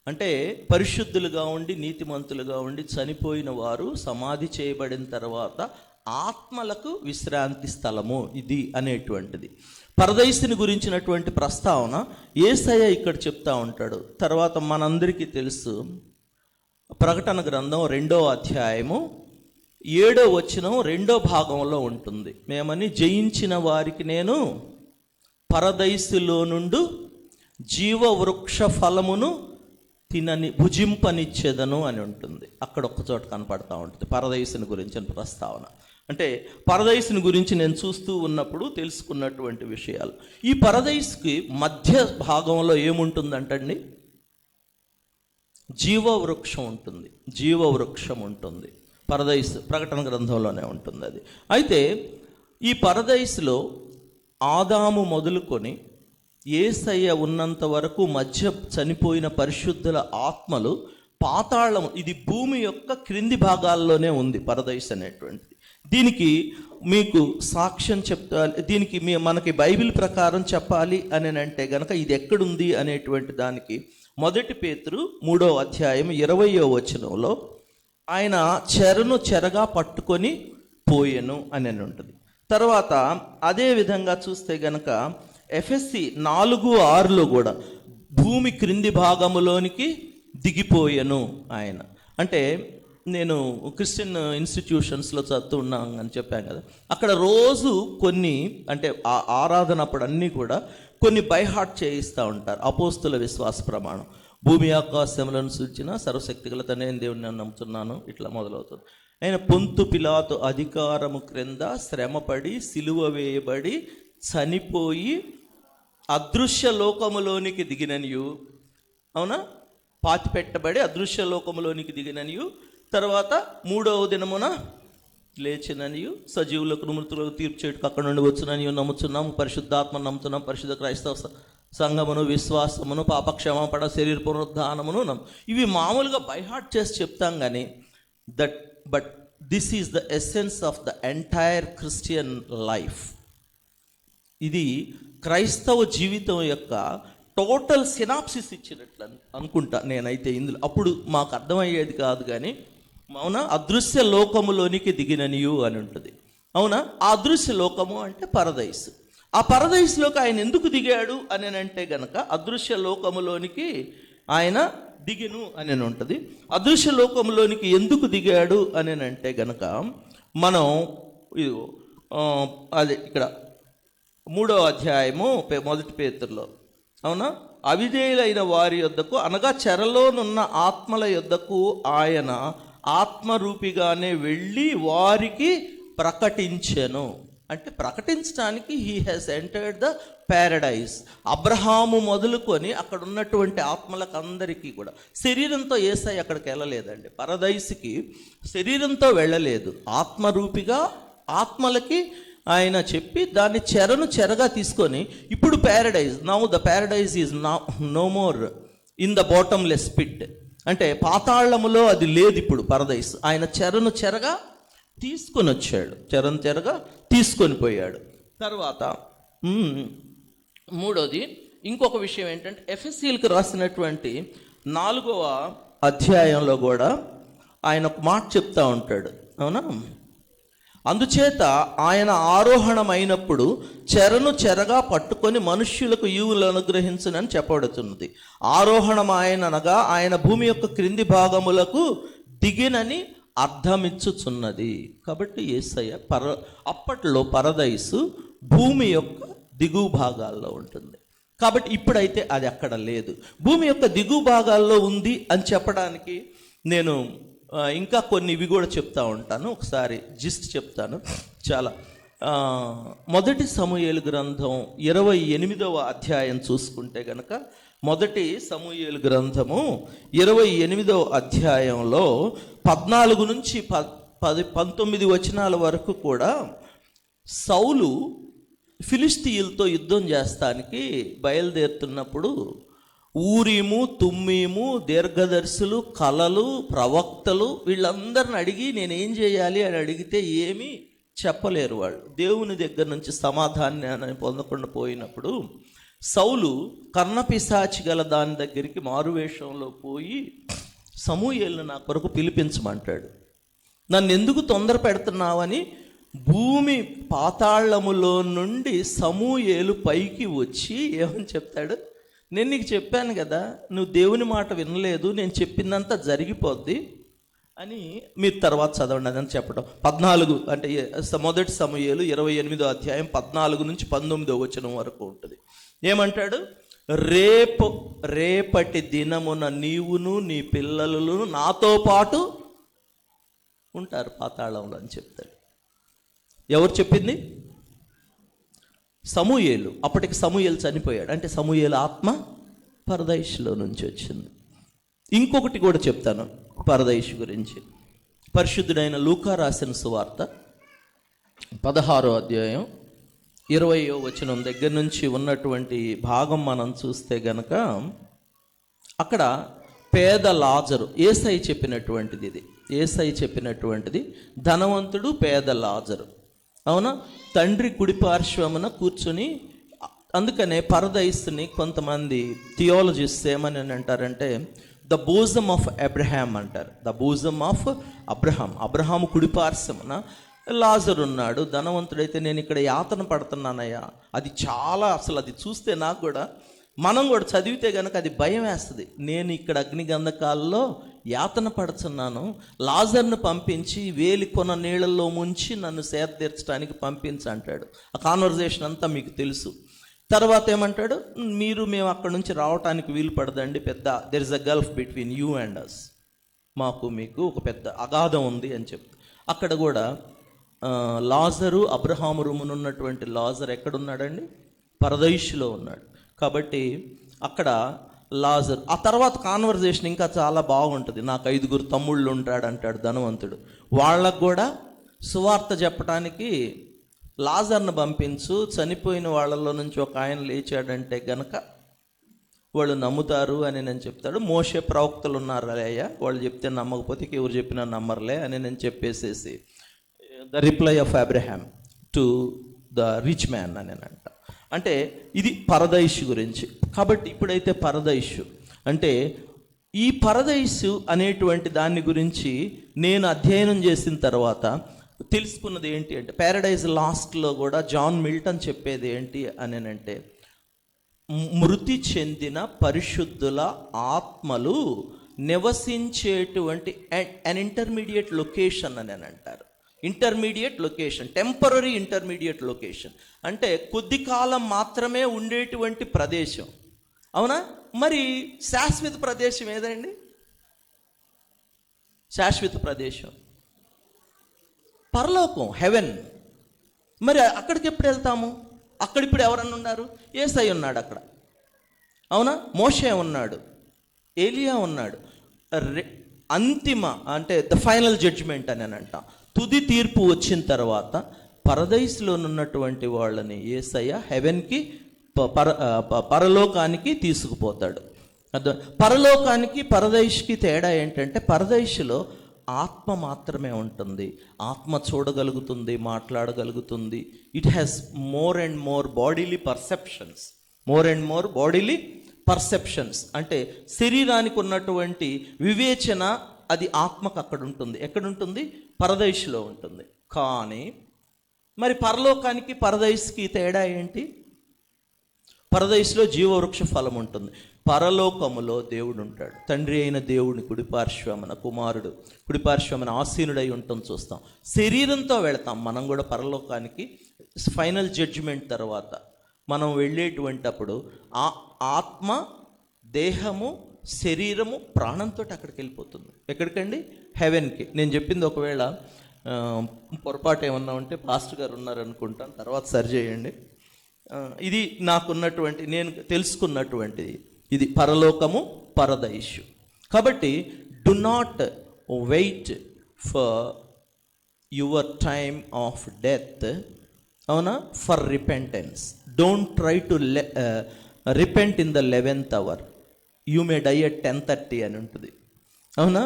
అంటే పరిశుద్ధులుగా ఉండి నీతిమంతులుగా ఉండి చనిపోయిన వారు సమాధి చేయబడిన తర్వాత ఆత్మలకు విశ్రాంతి స్థలము ఇది అనేటువంటిది. పరదైసుని గురించినటువంటి ప్రస్తావన యేసయ్య ఇక్కడ చెప్తా ఉంటాడు. తర్వాత మనందరికీ తెలుసు, ప్రకటన గ్రంథం 2వ అధ్యాయము 7వ వచనం 2వ భాగంలో ఉంటుంది. మేమని జయించిన వారికి నేను పరదైసులో నుండి జీవవృక్ష ఫలమును తినని భుజింపనిచ్చేదను అని ఉంటుంది. అక్కడ ఒక్కచోట కనపడతా ఉంటుంది పరదైసుని గురించిన ప్రస్తావన. అంటే పరదైసుని గురించి నేను చూస్తూ ఉన్నప్పుడు తెలుసుకున్నటువంటి విషయాలు. ఈ పరదైసుకి మధ్య భాగంలో ఏముంటుందంటండి? జీవవృక్షం ఉంటుంది. జీవవృక్షం ఉంటుంది. పరదైసు ప్రకటన గ్రంథంలోనే ఉంటుంది అది. అయితే ఈ పరదైసులో ఆదాము మొదలుకొని యేసయ్య ఉన్నంత వరకు మధ్య చనిపోయిన పరిశుద్ధుల ఆత్మలు పాతాళం, ఇది భూమి యొక్క క్రింది భాగాల్లోనే ఉంది పరదైసు అనేటువంటిది. దీనికి మీకు సాక్ష్యం చెప్తా, దీనికి మనకి బైబిల్ ప్రకారం చెప్పాలి అని అంటే గనక ఇది ఎక్కడుంది అనేటువంటి దానికి 1 పేతురు 3వ అధ్యాయం 20వ వచనంలో ఆయన చెరను చెరగా పట్టుకొని పోయెను అని ఉంటుంది. తర్వాత అదే విధంగా చూస్తే గనక ఎఫెసీ 4:6లో కూడా భూమి క్రింది భాగములోనికి దిగిపోయెను ఆయన. అంటే నేను క్రిస్టియన్ ఇన్స్టిట్యూషన్స్లో చదువుతున్నాను అని చెప్పాను కదా, అక్కడ రోజు కొన్ని అంటే ఆరాధన అప్పుడు అన్నీ కూడా కొన్ని బైహార్ట్ చేయిస్తూ ఉంటారు. అపోస్తుల విశ్వాస ప్రమాణం, భూమి ఆకాశములను సూచిన సర్వశక్తిగల తండ్రి దేవుని నేను నమ్ముతున్నాను, ఇట్లా మొదలవుతుంది. ఆయన పొంతు పిలాతు అధికారము క్రింద శ్రమపడి సిలువ వేయబడి చనిపోయి అదృశ్య లోకములోనికి దిగిననియు, అవునా, పాతి పెట్టబడి అదృశ్య లోకములోనికి దిగిననియు, తర్వాత 3వ దినమున లేచిననియు, సజీవులకు మృతులకు తీర్పు చేయుటకు అక్కడ నుండి వచ్చుననియు నమ్ముచున్నాము, పరిశుద్ధాత్మను నమ్ముతున్నాం, పరిశుద్ధ క్రైస్తవ సంఘమును, విశ్వాసమును, పాపక్షమాపణ, శరీర పునరుద్ధానమును ఇవి మామూలుగా బైహార్ట్ చేసి చెప్తాం కానీ but this is the essence of the entire Christian life. ఇది క్రైస్తవ జీవితం యొక్క టోటల్ సినాప్సిస్ ఇచ్చినట్లు అనుకుంటా నేనైతే ఇందులో. అప్పుడు మాకు అర్థమయ్యేది కాదు కానీ, అవునా, అదృశ్య లోకములోనికి దిగిననియు అని ఉంటుంది. అవునా, ఆ అదృశ్య లోకము అంటే పరదైసు. ఆ పరదైసులోకి ఆయన ఎందుకు దిగాడు అని అంటే గనక అదృశ్య లోకములోనికి ఆయన దిగిను అని ఉంటుంది. అదృశ్య లోకంలోనికి ఎందుకు దిగాడు అని అంటే గనక మనం అదే ఇక్కడ 3వ అధ్యాయము 1 పేతురులో, అవునా, అవిధేయులైన వారి యొద్దకు అనగా చెరలోనున్న ఆత్మల యొద్దకు ఆయన ఆత్మరూపిగానే వెళ్ళి వారికి ప్రకటించెను. అంటే ప్రకటించడానికి he has entered the Paradise. Abraham మొదలుకొని అక్కడ ఉన్నటువంటి ఆత్మలకు అందరికీ కూడా శరీరంతో యేసయ్య అక్కడికి వెళ్ళలేదండి. పరదైసుకి శరీరంతో వెళ్ళలేదు, ఆత్మరూపిగా ఆత్మలకి ఆయన చెప్పి దాన్ని చెరగా తీసుకొని ఇప్పుడు paradise, now the paradise is no more in the bottomless pit. అంటే పాతాళములో అది లేదు ఇప్పుడు పరదైస్. ఆయన చెరగా తీసుకొని వచ్చాడు, చెరగా తీసుకొని పోయాడు. తర్వాత 3వది ఇంకొక విషయం ఏంటంటే ఎఫెసీయులకు రాసినటువంటి 4వ అధ్యాయంలో కూడా ఆయన ఒక మాట చెప్తా ఉంటాడు, అవునా, అందుచేత ఆయన ఆరోహణమైనప్పుడు చెరగా పట్టుకొని మనుష్యులకు ఈవులు అనుగ్రహించునని చెప్పబడుతున్నది. ఆరోహణం అనగా ఆయన భూమి యొక్క క్రింది భాగములకు దిగినని అర్థమిచ్చుచున్నది. కాబట్టి యేసయ్య అప్పట్లో పరదైసు భూమి యొక్క దిగువ భాగాల్లో ఉంటుంది. కాబట్టి ఇప్పుడైతే అది అక్కడ లేదు, భూమి యొక్క దిగువ భాగాల్లో ఉంది అని చెప్పడానికి నేను ఇంకా కొన్ని ఇవి కూడా చెప్తా ఉంటాను. ఒకసారి జిస్ట్ చెప్తాను. చాలా 1 సమూయేలు గ్రంథం 28వ అధ్యాయం చూసుకుంటే గనక 1 సమూయేలు గ్రంథము 28వ అధ్యాయంలో 14 నుంచి 19 వచనాల వరకు కూడా సౌలు ఫిలిష్తీయులతో యుద్ధం చేస్తానికి బయలుదేరుతున్నప్పుడు ఊరీము, తుమ్మీము, దీర్ఘదర్శులు, కలలు, ప్రవక్తలు వీళ్ళందరిని అడిగి నేనేం చేయాలి అని అడిగితే ఏమీ చెప్పలేరు వాళ్ళు. దేవుని దగ్గర నుంచి సమాధానాన్ని పొందకుండా పోయినప్పుడు సౌలు కర్ణపిశాచి గల దాని దగ్గరికి మారువేషంలో పోయి సమూయేలును నా కొరకు పిలిపించమంటాడు. నన్ను ఎందుకు తొందర పెడుతున్నావని భూమి పాతాళములో నుండి సమూయేలు పైకి వచ్చి ఏమని చెప్తాడు, నేను నీకు చెప్పాను కదా, నువ్వు దేవుని మాట వినలేదు, నేను చెప్పిందంతా జరిగిపోద్ది అని మీరు తర్వాత చదవండి అని చెప్పడం. 14 అంటే మొదటి సమూయేలు 28వ అధ్యాయం 14 నుంచి 19వ వచనం వరకు ఉంటుంది. ఏమంటాడు, రేపటి దినమున నీవును నీ పిల్లలను నాతో పాటు ఉంటారు పాతాళంలో అని చెప్తాడు. ఎవరు చెప్పింది? సమూయేలు. అప్పటికి సమూయేలు చనిపోయాడు. అంటే సమూయేలు ఆత్మ పరదైష్లో నుంచి వచ్చింది. ఇంకొకటి కూడా చెప్తాను పరదైష్ గురించి. పరిశుద్ధుడైన లూకా రాసిన సువార్త 16వ అధ్యాయం 20వ వచనం దగ్గర నుంచి ఉన్నటువంటి భాగం మనం చూస్తే గనక అక్కడ పేద లాజరు, యేసయ్య చెప్పినటువంటిది ఇది, యేసయ్య చెప్పినటువంటిది, ధనవంతుడు పేద లాజరు, అవునా, తండ్రి కుడి పార్శ్వమున కూర్చుని. అందుకనే పరదైస్ని కొంతమంది థియాలజిస్ట్ ఏమని అంటారంటే ద బోజమ్ ఆఫ్ అబ్రహాం అంటారు. ద బోజమ్ ఆఫ్ అబ్రహాము కుడి పార్శ్వమున లాజరు ఉన్నాడు. ధనవంతుడైతే నేను ఇక్కడ యాతన పడుతున్నానయ్యా, అది చాలా, అసలు అది చూస్తే నాకు కూడా, మనం కూడా చదివితే కనుక అది భయం వేస్తుంది. నేను ఇక్కడ అగ్నిగంధకాల్లో యాతన పడుతున్నాను, లాజర్ను పంపించి వేలి కొన నీళ్ళల్లో ముంచి నన్ను సేద తీర్చడానికి పంపించి అంటాడు. ఆ కాన్వర్జేషన్ అంతా మీకు తెలుసు. తర్వాత ఏమంటాడు, మేము అక్కడ నుంచి రావటానికి వీలు పడదండి, పెద్ద there is a gulf between you and us, మాకు మీకు ఒక పెద్ద అగాధం ఉంది అని చెప్తా. అక్కడ కూడా లాజరు, అబ్రహాము రూమునున్నటువంటి లాజర్ ఎక్కడున్నాడండి? పరదైష్లో ఉన్నాడు. కాబట్టి అక్కడ లాజర్, ఆ తర్వాత కాన్వర్జేషన్ ఇంకా చాలా బాగుంటుంది. నాకు 5 తమ్ముళ్ళు ఉంటాడు అంటాడు ధనవంతుడు. వాళ్ళకు కూడా సువార్త చెప్పడానికి లాజర్ను పంపించు, చనిపోయిన వాళ్ళలో నుంచి ఒక ఆయన లేచాడంటే గనక వాళ్ళు నమ్ముతారు అని నేను చెప్తాడు. మోషే ప్రవక్తలు ఉన్నారులే అయ్యా, వాళ్ళు చెప్తే నమ్మకపోతే ఎవరు చెప్పినా నమ్మరులే అని నేను చెప్పేసేసి the reply of Abraham to the rich man అని అంట. అంటే ఇది పరదైష్ గురించి. కాబట్టి ఇప్పుడైతే పరదైష్ అంటే ఈ పరదైష్ అనేటువంటి దాని గురించి నేను అధ్యయనం చేసిన తర్వాత తెలుసుకున్నది ఏంటి అంటే, ప్యారడైజ్ లాస్ట్లో కూడా జాన్ మిల్టన్ చెప్పేది ఏంటి అని అంటే, మృతి చెందిన పరిశుద్ధుల ఆత్మలు నివసించేటువంటి అన్ ఇంటర్మీడియట్ లొకేషన్ అని అంటారు. Intermediate location, temporary intermediate location అంటే కొద్ది కాలం మాత్రమే ఉండేటువంటి ప్రదేశం, అవునా? మరి శాశ్వత ప్రదేశం ఏదండి? శాశ్వత ప్రదేశం పరలోకం, హెవెన్. మరి అక్కడికి ఎప్పుడు వెళ్తాము? అక్కడ ఇప్పుడు ఎవరన్నా ఉన్నారు? యేసయ్య ఉన్నాడు అక్కడ, అవునా? మోషే ఉన్నాడు, ఏలియా ఉన్నాడు. అంతిమ అంటే ద ఫైనల్ జడ్జిమెంట్ అని అంట, తుది తీర్పు వచ్చిన తర్వాత పరదైస్లోనున్నటువంటి వాళ్ళని యేసయ్య హెవెన్కి, పరలోకానికి తీసుకుపోతాడు. పరలోకానికి పరదైష్కి తేడా ఏంటంటే, పరదైష్లో ఆత్మ మాత్రమే ఉంటుంది. ఆత్మ చూడగలుగుతుంది, మాట్లాడగలుగుతుంది. It has more and more bodily perceptions, more and more bodily perceptions. అంటే శరీరానికి ఉన్నటువంటి వివేచన అది ఆత్మకు అక్కడ ఉంటుంది. ఎక్కడుంటుంది? పరదైష్లో ఉంటుంది. కానీ మరి పరలోకానికి పరదైష్కి తేడా ఏంటి? పరదైష్లో జీవవృక్ష ఫలం ఉంటుంది. పరలోకములో దేవుడు ఉంటాడు. తండ్రి అయిన దేవుడిని కుడిపార్శ్వమున, కుమారుడు కుడిపార్శ్వమున ఆసీనుడై ఉండటం చూస్తాం. శరీరంతో వెళతాం మనం కూడా పరలోకానికి. ఫైనల్ జడ్జిమెంట్ తర్వాత మనం వెళ్ళేటువంటి అప్పుడు ఆత్మ, దేహము, శరీరము, ప్రాణంతో అక్కడికి వెళ్ళిపోతుంది. ఎక్కడికండి? హెవెన్కి. నేను చెప్పింది ఒకవేళ పొరపాటు ఏమన్నా ఉంటే పాస్టర్ గారు ఉన్నారనుకుంటాను, తర్వాత సరి చేయండి. ఇది నాకున్నటువంటి, నేను తెలుసుకున్నటువంటిది ఇది, పరలోకము, పరదైషు. కాబట్టి do not wait for your time of death, అవునా, for repentance. Don't try to repent in the 11th hour. You may die at 10:30 అని ఉంటుంది, అవునా?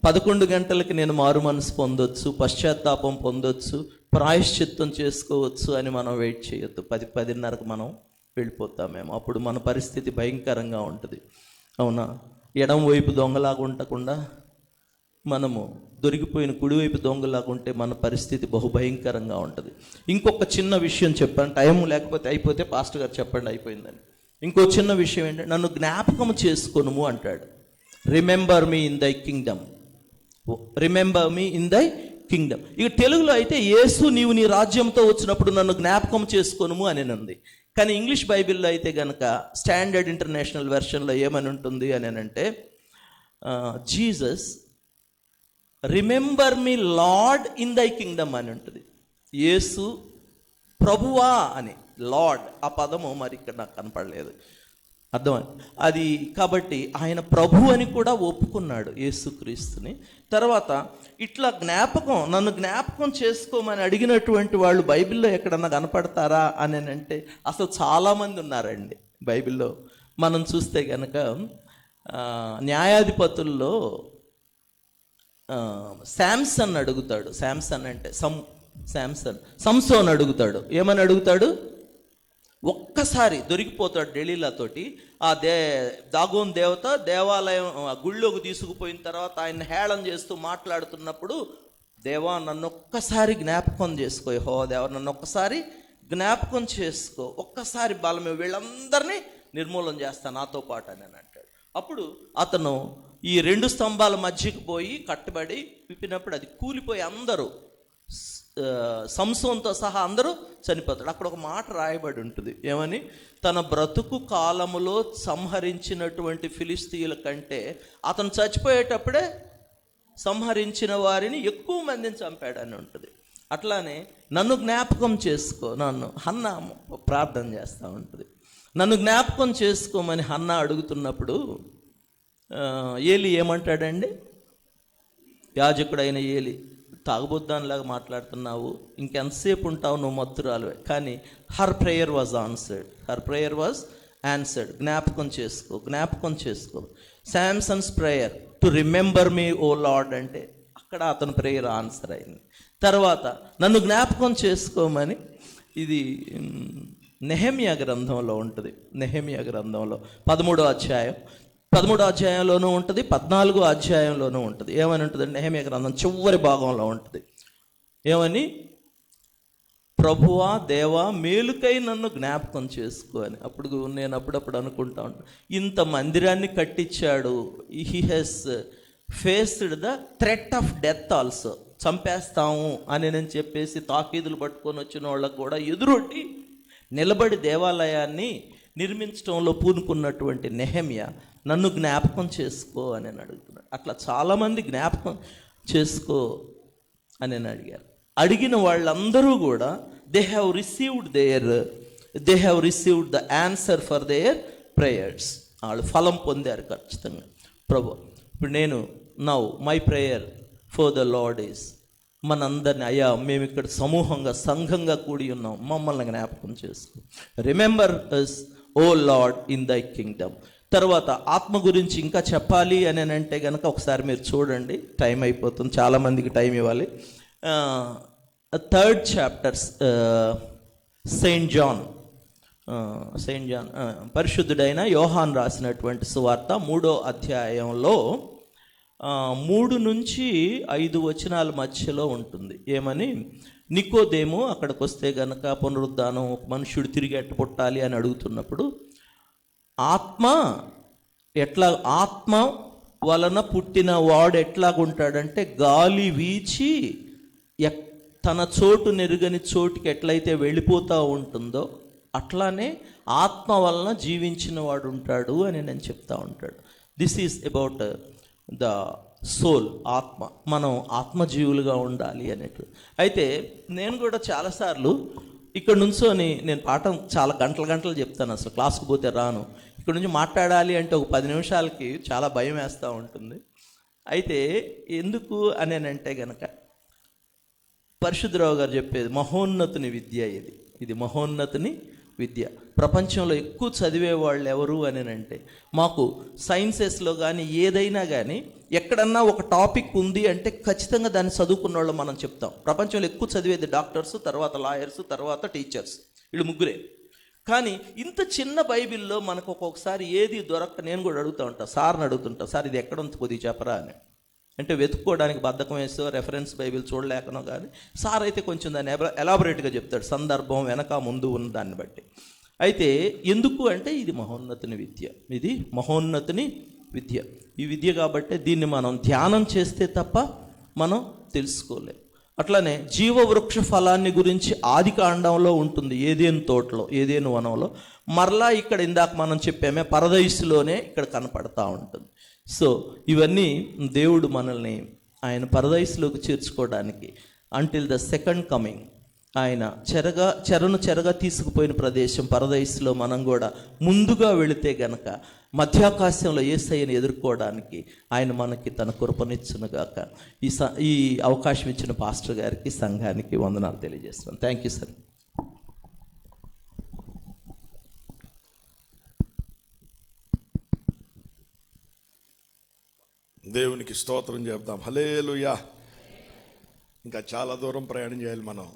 11 గంటలకి నేను మారు మనసు పొందొచ్చు, పశ్చాత్తాపం పొందొచ్చు, ప్రాయశ్చిత్తం చేసుకోవచ్చు అని మనం వెయిట్ చేయొద్దు. 10-10:30కు మనం వెళ్ళిపోతామేమో. అప్పుడు మన పరిస్థితి భయంకరంగా ఉంటుంది. అవునా? ఎడం వైపు దొంగలాగా ఉండకుండా మనము దొరికిపోయిన కుడివైపు దొంగలాగా ఉంటే మన పరిస్థితి బహుభయంకరంగా ఉంటుంది. ఇంకొక చిన్న విషయం చెప్పాను, టైం లేకపోతే అయిపోతే పాస్టర్ గారు చెప్పండి అయిపోయిందని. ఇంకో చిన్న విషయం ఏంటంటే, నన్ను జ్ఞాపకం చేసుకొనుము అంటాడు. Remember me in thy Kingdom, remember me in thy Kingdom. ఇక తెలుగులో అయితే యేసు నీవు నీ రాజ్యంతో వచ్చినప్పుడు నన్ను జ్ఞాపకం చేసుకొనుము అని ఉంది. కానీ ఇంగ్లీష్ బైబిల్లో అయితే కనుక స్టాండర్డ్ ఇంటర్నేషనల్ వెర్షన్లో ఏమని ఉంటుంది అని అంటే, Jesus remember me lord in thy Kingdom అని ఉంటుంది. యేసు ప్రభువా అని, లార్డ్ ఆ పదము మరి ఇక్కడ నాకు కనపడలేదు, అర్థమైంది అది. కాబట్టి ఆయన ప్రభు అని కూడా ఒప్పుకున్నాడు యేసుక్రీస్తుని. తర్వాత ఇట్లా నన్ను జ్ఞాపకం చేసుకోమని అడిగినటువంటి వాళ్ళు బైబిల్లో ఎక్కడన్నా కనపడతారా అని అంటే అసలు చాలామంది ఉన్నారండి బైబిల్లో. మనం చూస్తే కనుక న్యాయాధిపతుల్లో శాంసన్ అడుగుతాడు. శాంసన్ అంటే సంసోన్ అడుగుతాడు. ఏమని అడుగుతాడు? ఒక్కసారి దొరికిపోతాడు డెలీలాతోటి. ఆ దాగోన్ దేవత దేవాలయం గుళ్ళోకి తీసుకుపోయిన తర్వాత ఆయన హేళన చేస్తూ మాట్లాడుతున్నప్పుడు, దేవా నన్ను ఒక్కసారి జ్ఞాపకం చేసుకో, యెహోవా దేవా నన్ను ఒక్కసారి జ్ఞాపకం చేసుకో, ఒక్కసారి బలమే వీళ్ళందరినీ నిర్మూలన చేస్తా నాతో పాటు అని అంటాడు. అప్పుడు అతను ఈ 2 స్తంభాల మధ్యకి పోయి కట్టబడి విప్పినప్పుడు అది కూలిపోయి అందరూ సంసోన్తో సహా అందరూ చనిపోతాడు. అక్కడ ఒక మాట రాయబడి ఉంటుంది, ఏమని? తన బ్రతుకు కాలములో సంహరించినటువంటి ఫిలిస్తీయుల కంటే అతను చచ్చిపోయేటప్పుడే సంహరించిన వారిని ఎక్కువ మందిని చంపాడని ఉంటుంది. అట్లానే నన్ను జ్ఞాపకం చేసుకో, నన్ను హన్నా ప్రార్థన చేస్తూ ఉంటుంది. నన్ను జ్ఞాపకం చేసుకోమని హన్నా అడుగుతున్నప్పుడు ఏలి ఏమంటాడండి? యాజకుడైన ఏలి, తాగుబోద్దానిలాగా మాట్లాడుతున్నావు, ఇంకెంతసేపు ఉంటావు నువ్వు మత్తురాలువే. కానీ హర్ ప్రేయర్ వాజ్ ఆన్సర్డ్. జ్ఞాపకం చేసుకో. Samson's prayer to remember me O Lord అంటే అక్కడ అతని ప్రేయర్ ఆన్సర్ అయింది. తర్వాత నన్ను జ్ఞాపకం చేసుకోమని ఇది నెహెమ్యా గ్రంథంలో ఉంటుంది. నెహెమ్యా గ్రంథంలో 13వ అధ్యాయంలోనూ ఉంటుంది, 14వ అధ్యాయంలోనూ ఉంటుంది. ఏమని ఉంటుంది? నెహెమ్యా గ్రంథం చివరి భాగంలో ఉంటుంది. ఏమని? ప్రభువా దేవా మేలుకై నన్ను జ్ఞాపకం చేసుకో అని. నేను అప్పుడప్పుడు అనుకుంటా ఉంటాను, ఇంత మందిరాన్ని కట్టించాడు, he has faced the threat of death also, చంపేస్తాము అని నేను చెప్పేసి తాకీదులు పట్టుకొని వచ్చిన వాళ్ళకు కూడా ఎదురొట్టి నిలబడి దేవాలయాన్ని నిర్మించడంలో పూనుకున్నటువంటి నెహెమ్యా నన్ను జ్ఞాపకం చేసుకో అని అడుగుతున్నాడు. అట్లా చాలామంది జ్ఞాపకం చేసుకో అని అడిగారు. అడిగిన వాళ్ళందరూ కూడా they have received the answer for their prayers. వాళ్ళు ఫలం పొందారు ఖచ్చితంగా. ప్రభు ఇప్పుడు నేను my prayer for the lord is, మనందరినీ అయ్యా మేము ఇక్కడ సమూహంగా సంఘంగా కూడి ఉన్నాం, మమ్మల్ని జ్ఞాపకం చేసుకో. Remember us O Lord in thy kingdom. తర్వాత ఆత్మ గురించి ఇంకా చెప్పాలి అని అంటే కనుక ఒకసారి మీరు చూడండి, టైం అయిపోతుంది, చాలామందికి టైం ఇవ్వాలి. 3rd చాప్టర్ సెయింట్ జాన్ పరిశుద్ధుడైన యోహాన్ రాసినటువంటి సువార్త 3వ అధ్యాయంలో 3 నుంచి 5 వచనాల మధ్యలో ఉంటుంది. ఏమని? నికోదేము అక్కడికి వస్తే గనక పునరుద్ధానం మనుష్యుడు తిరిగి ఎట్ట పుట్టాలి అని అడుగుతున్నప్పుడు, ఆత్మ వలన పుట్టిన వాడు ఎట్లాగుంటాడంటే గాలి వీచి తన చోటు నెరుగని చోటుకి ఎట్లయితే వెళ్ళిపోతూ ఉంటుందో అట్లానే ఆత్మ వలన జీవించిన వాడు ఉంటాడు అని నేను చెప్తా ఉంటాడు. This is about the soul, ఆత్మ. మనం ఆత్మజీవులుగా ఉండాలి అనేటు. అయితే నేను కూడా చాలాసార్లు ఇక్కడ నుంచొని నేను పాఠం చాలా గంటలు చెప్తాను, అసలు క్లాస్కి పోతే రాను. ఇక్కడ నుంచి మాట్లాడాలి అంటే ఒక 10 నిమిషాలకి చాలా భయం వేస్తూ ఉంటుంది. అయితే ఎందుకు అనేనంటే గనక పరిశుద్ధరావు గారు చెప్పేది మహోన్నతుని విద్య, ఇది మహోన్నతుని విద్య. ప్రపంచంలో ఎక్కువ చదివే వాళ్ళు ఎవరు అని అంటే మాకు సైన్సెస్లో కానీ ఏదైనా కానీ ఎక్కడన్నా ఒక టాపిక్ ఉంది అంటే ఖచ్చితంగా దాన్ని చదువుకున్న వాళ్ళు మనం చెప్తాం. ప్రపంచంలో ఎక్కువ చదివేది డాక్టర్స్, తర్వాత లాయర్స్, తర్వాత టీచర్స్, వీళ్ళు ముగ్గురే. కానీ ఇంత చిన్న బైబిల్లో మనకు ఒక్కొక్కసారి ఏది దొరక్క నేను కూడా అడుగుతూ ఉంటాను, సార్ని అడుగుతుంటా, సార్ ఇది ఎక్కడ ఉంది కొద్దిగా చెప్పరా అని. అంటే వెతుక్కోవడానికి బద్ధకం వేస్తూ రెఫరెన్స్ బైబిల్ చూడలేకనో, కానీ సార్ అయితే కొంచెం దాన్ని ఎలాబొరేట్గా చెప్తాడు, సందర్భం వెనక ముందు ఉన్న దాన్ని బట్టి. అయితే ఎందుకు అంటే ఇది మహోన్నతుని విద్య, ఇది మహోన్నతుని విద్య. ఈ విద్య కాబట్టి దీన్ని మనం ధ్యానం చేస్తే తప్ప మనం తెలుసుకోలేం. అట్లానే జీవవృక్ష ఫలాన్ని గురించి ఆది కాండంలో ఉంటుంది, ఏదేను తోటలో, ఏదేను వనంలో. మరలా ఇక్కడ ఇందాక మనం చెప్పామే పరదైసులోనే ఇక్కడ కనపడతా ఉంటుంది. సో ఇవన్నీ దేవుడు మనల్ని ఆయన పరదైసులోకి చేర్చుకోవడానికి అంటిల్ ద సెకండ్ కమింగ్, ఆయన చెరగా తీసుకుపోయిన ప్రదేశం పరదైసులో మనం కూడా ముందుగా వెళితే గనక మధ్యాకాశంలో యేసయ్యను ఎదుర్కోవడానికి ఆయన మనకి తన కృపనిచ్చునుగాక. ఈ అవకాశం ఇచ్చిన పాస్టర్ గారికి, సంఘానికి వందనాలు తెలియజేస్తున్నాను. Thank you sir. దేవునికి స్తోత్రం చెప్దాం. హల్లెలూయా. ఇంకా చాలా దూరం ప్రయాణం చేయాలి మనం.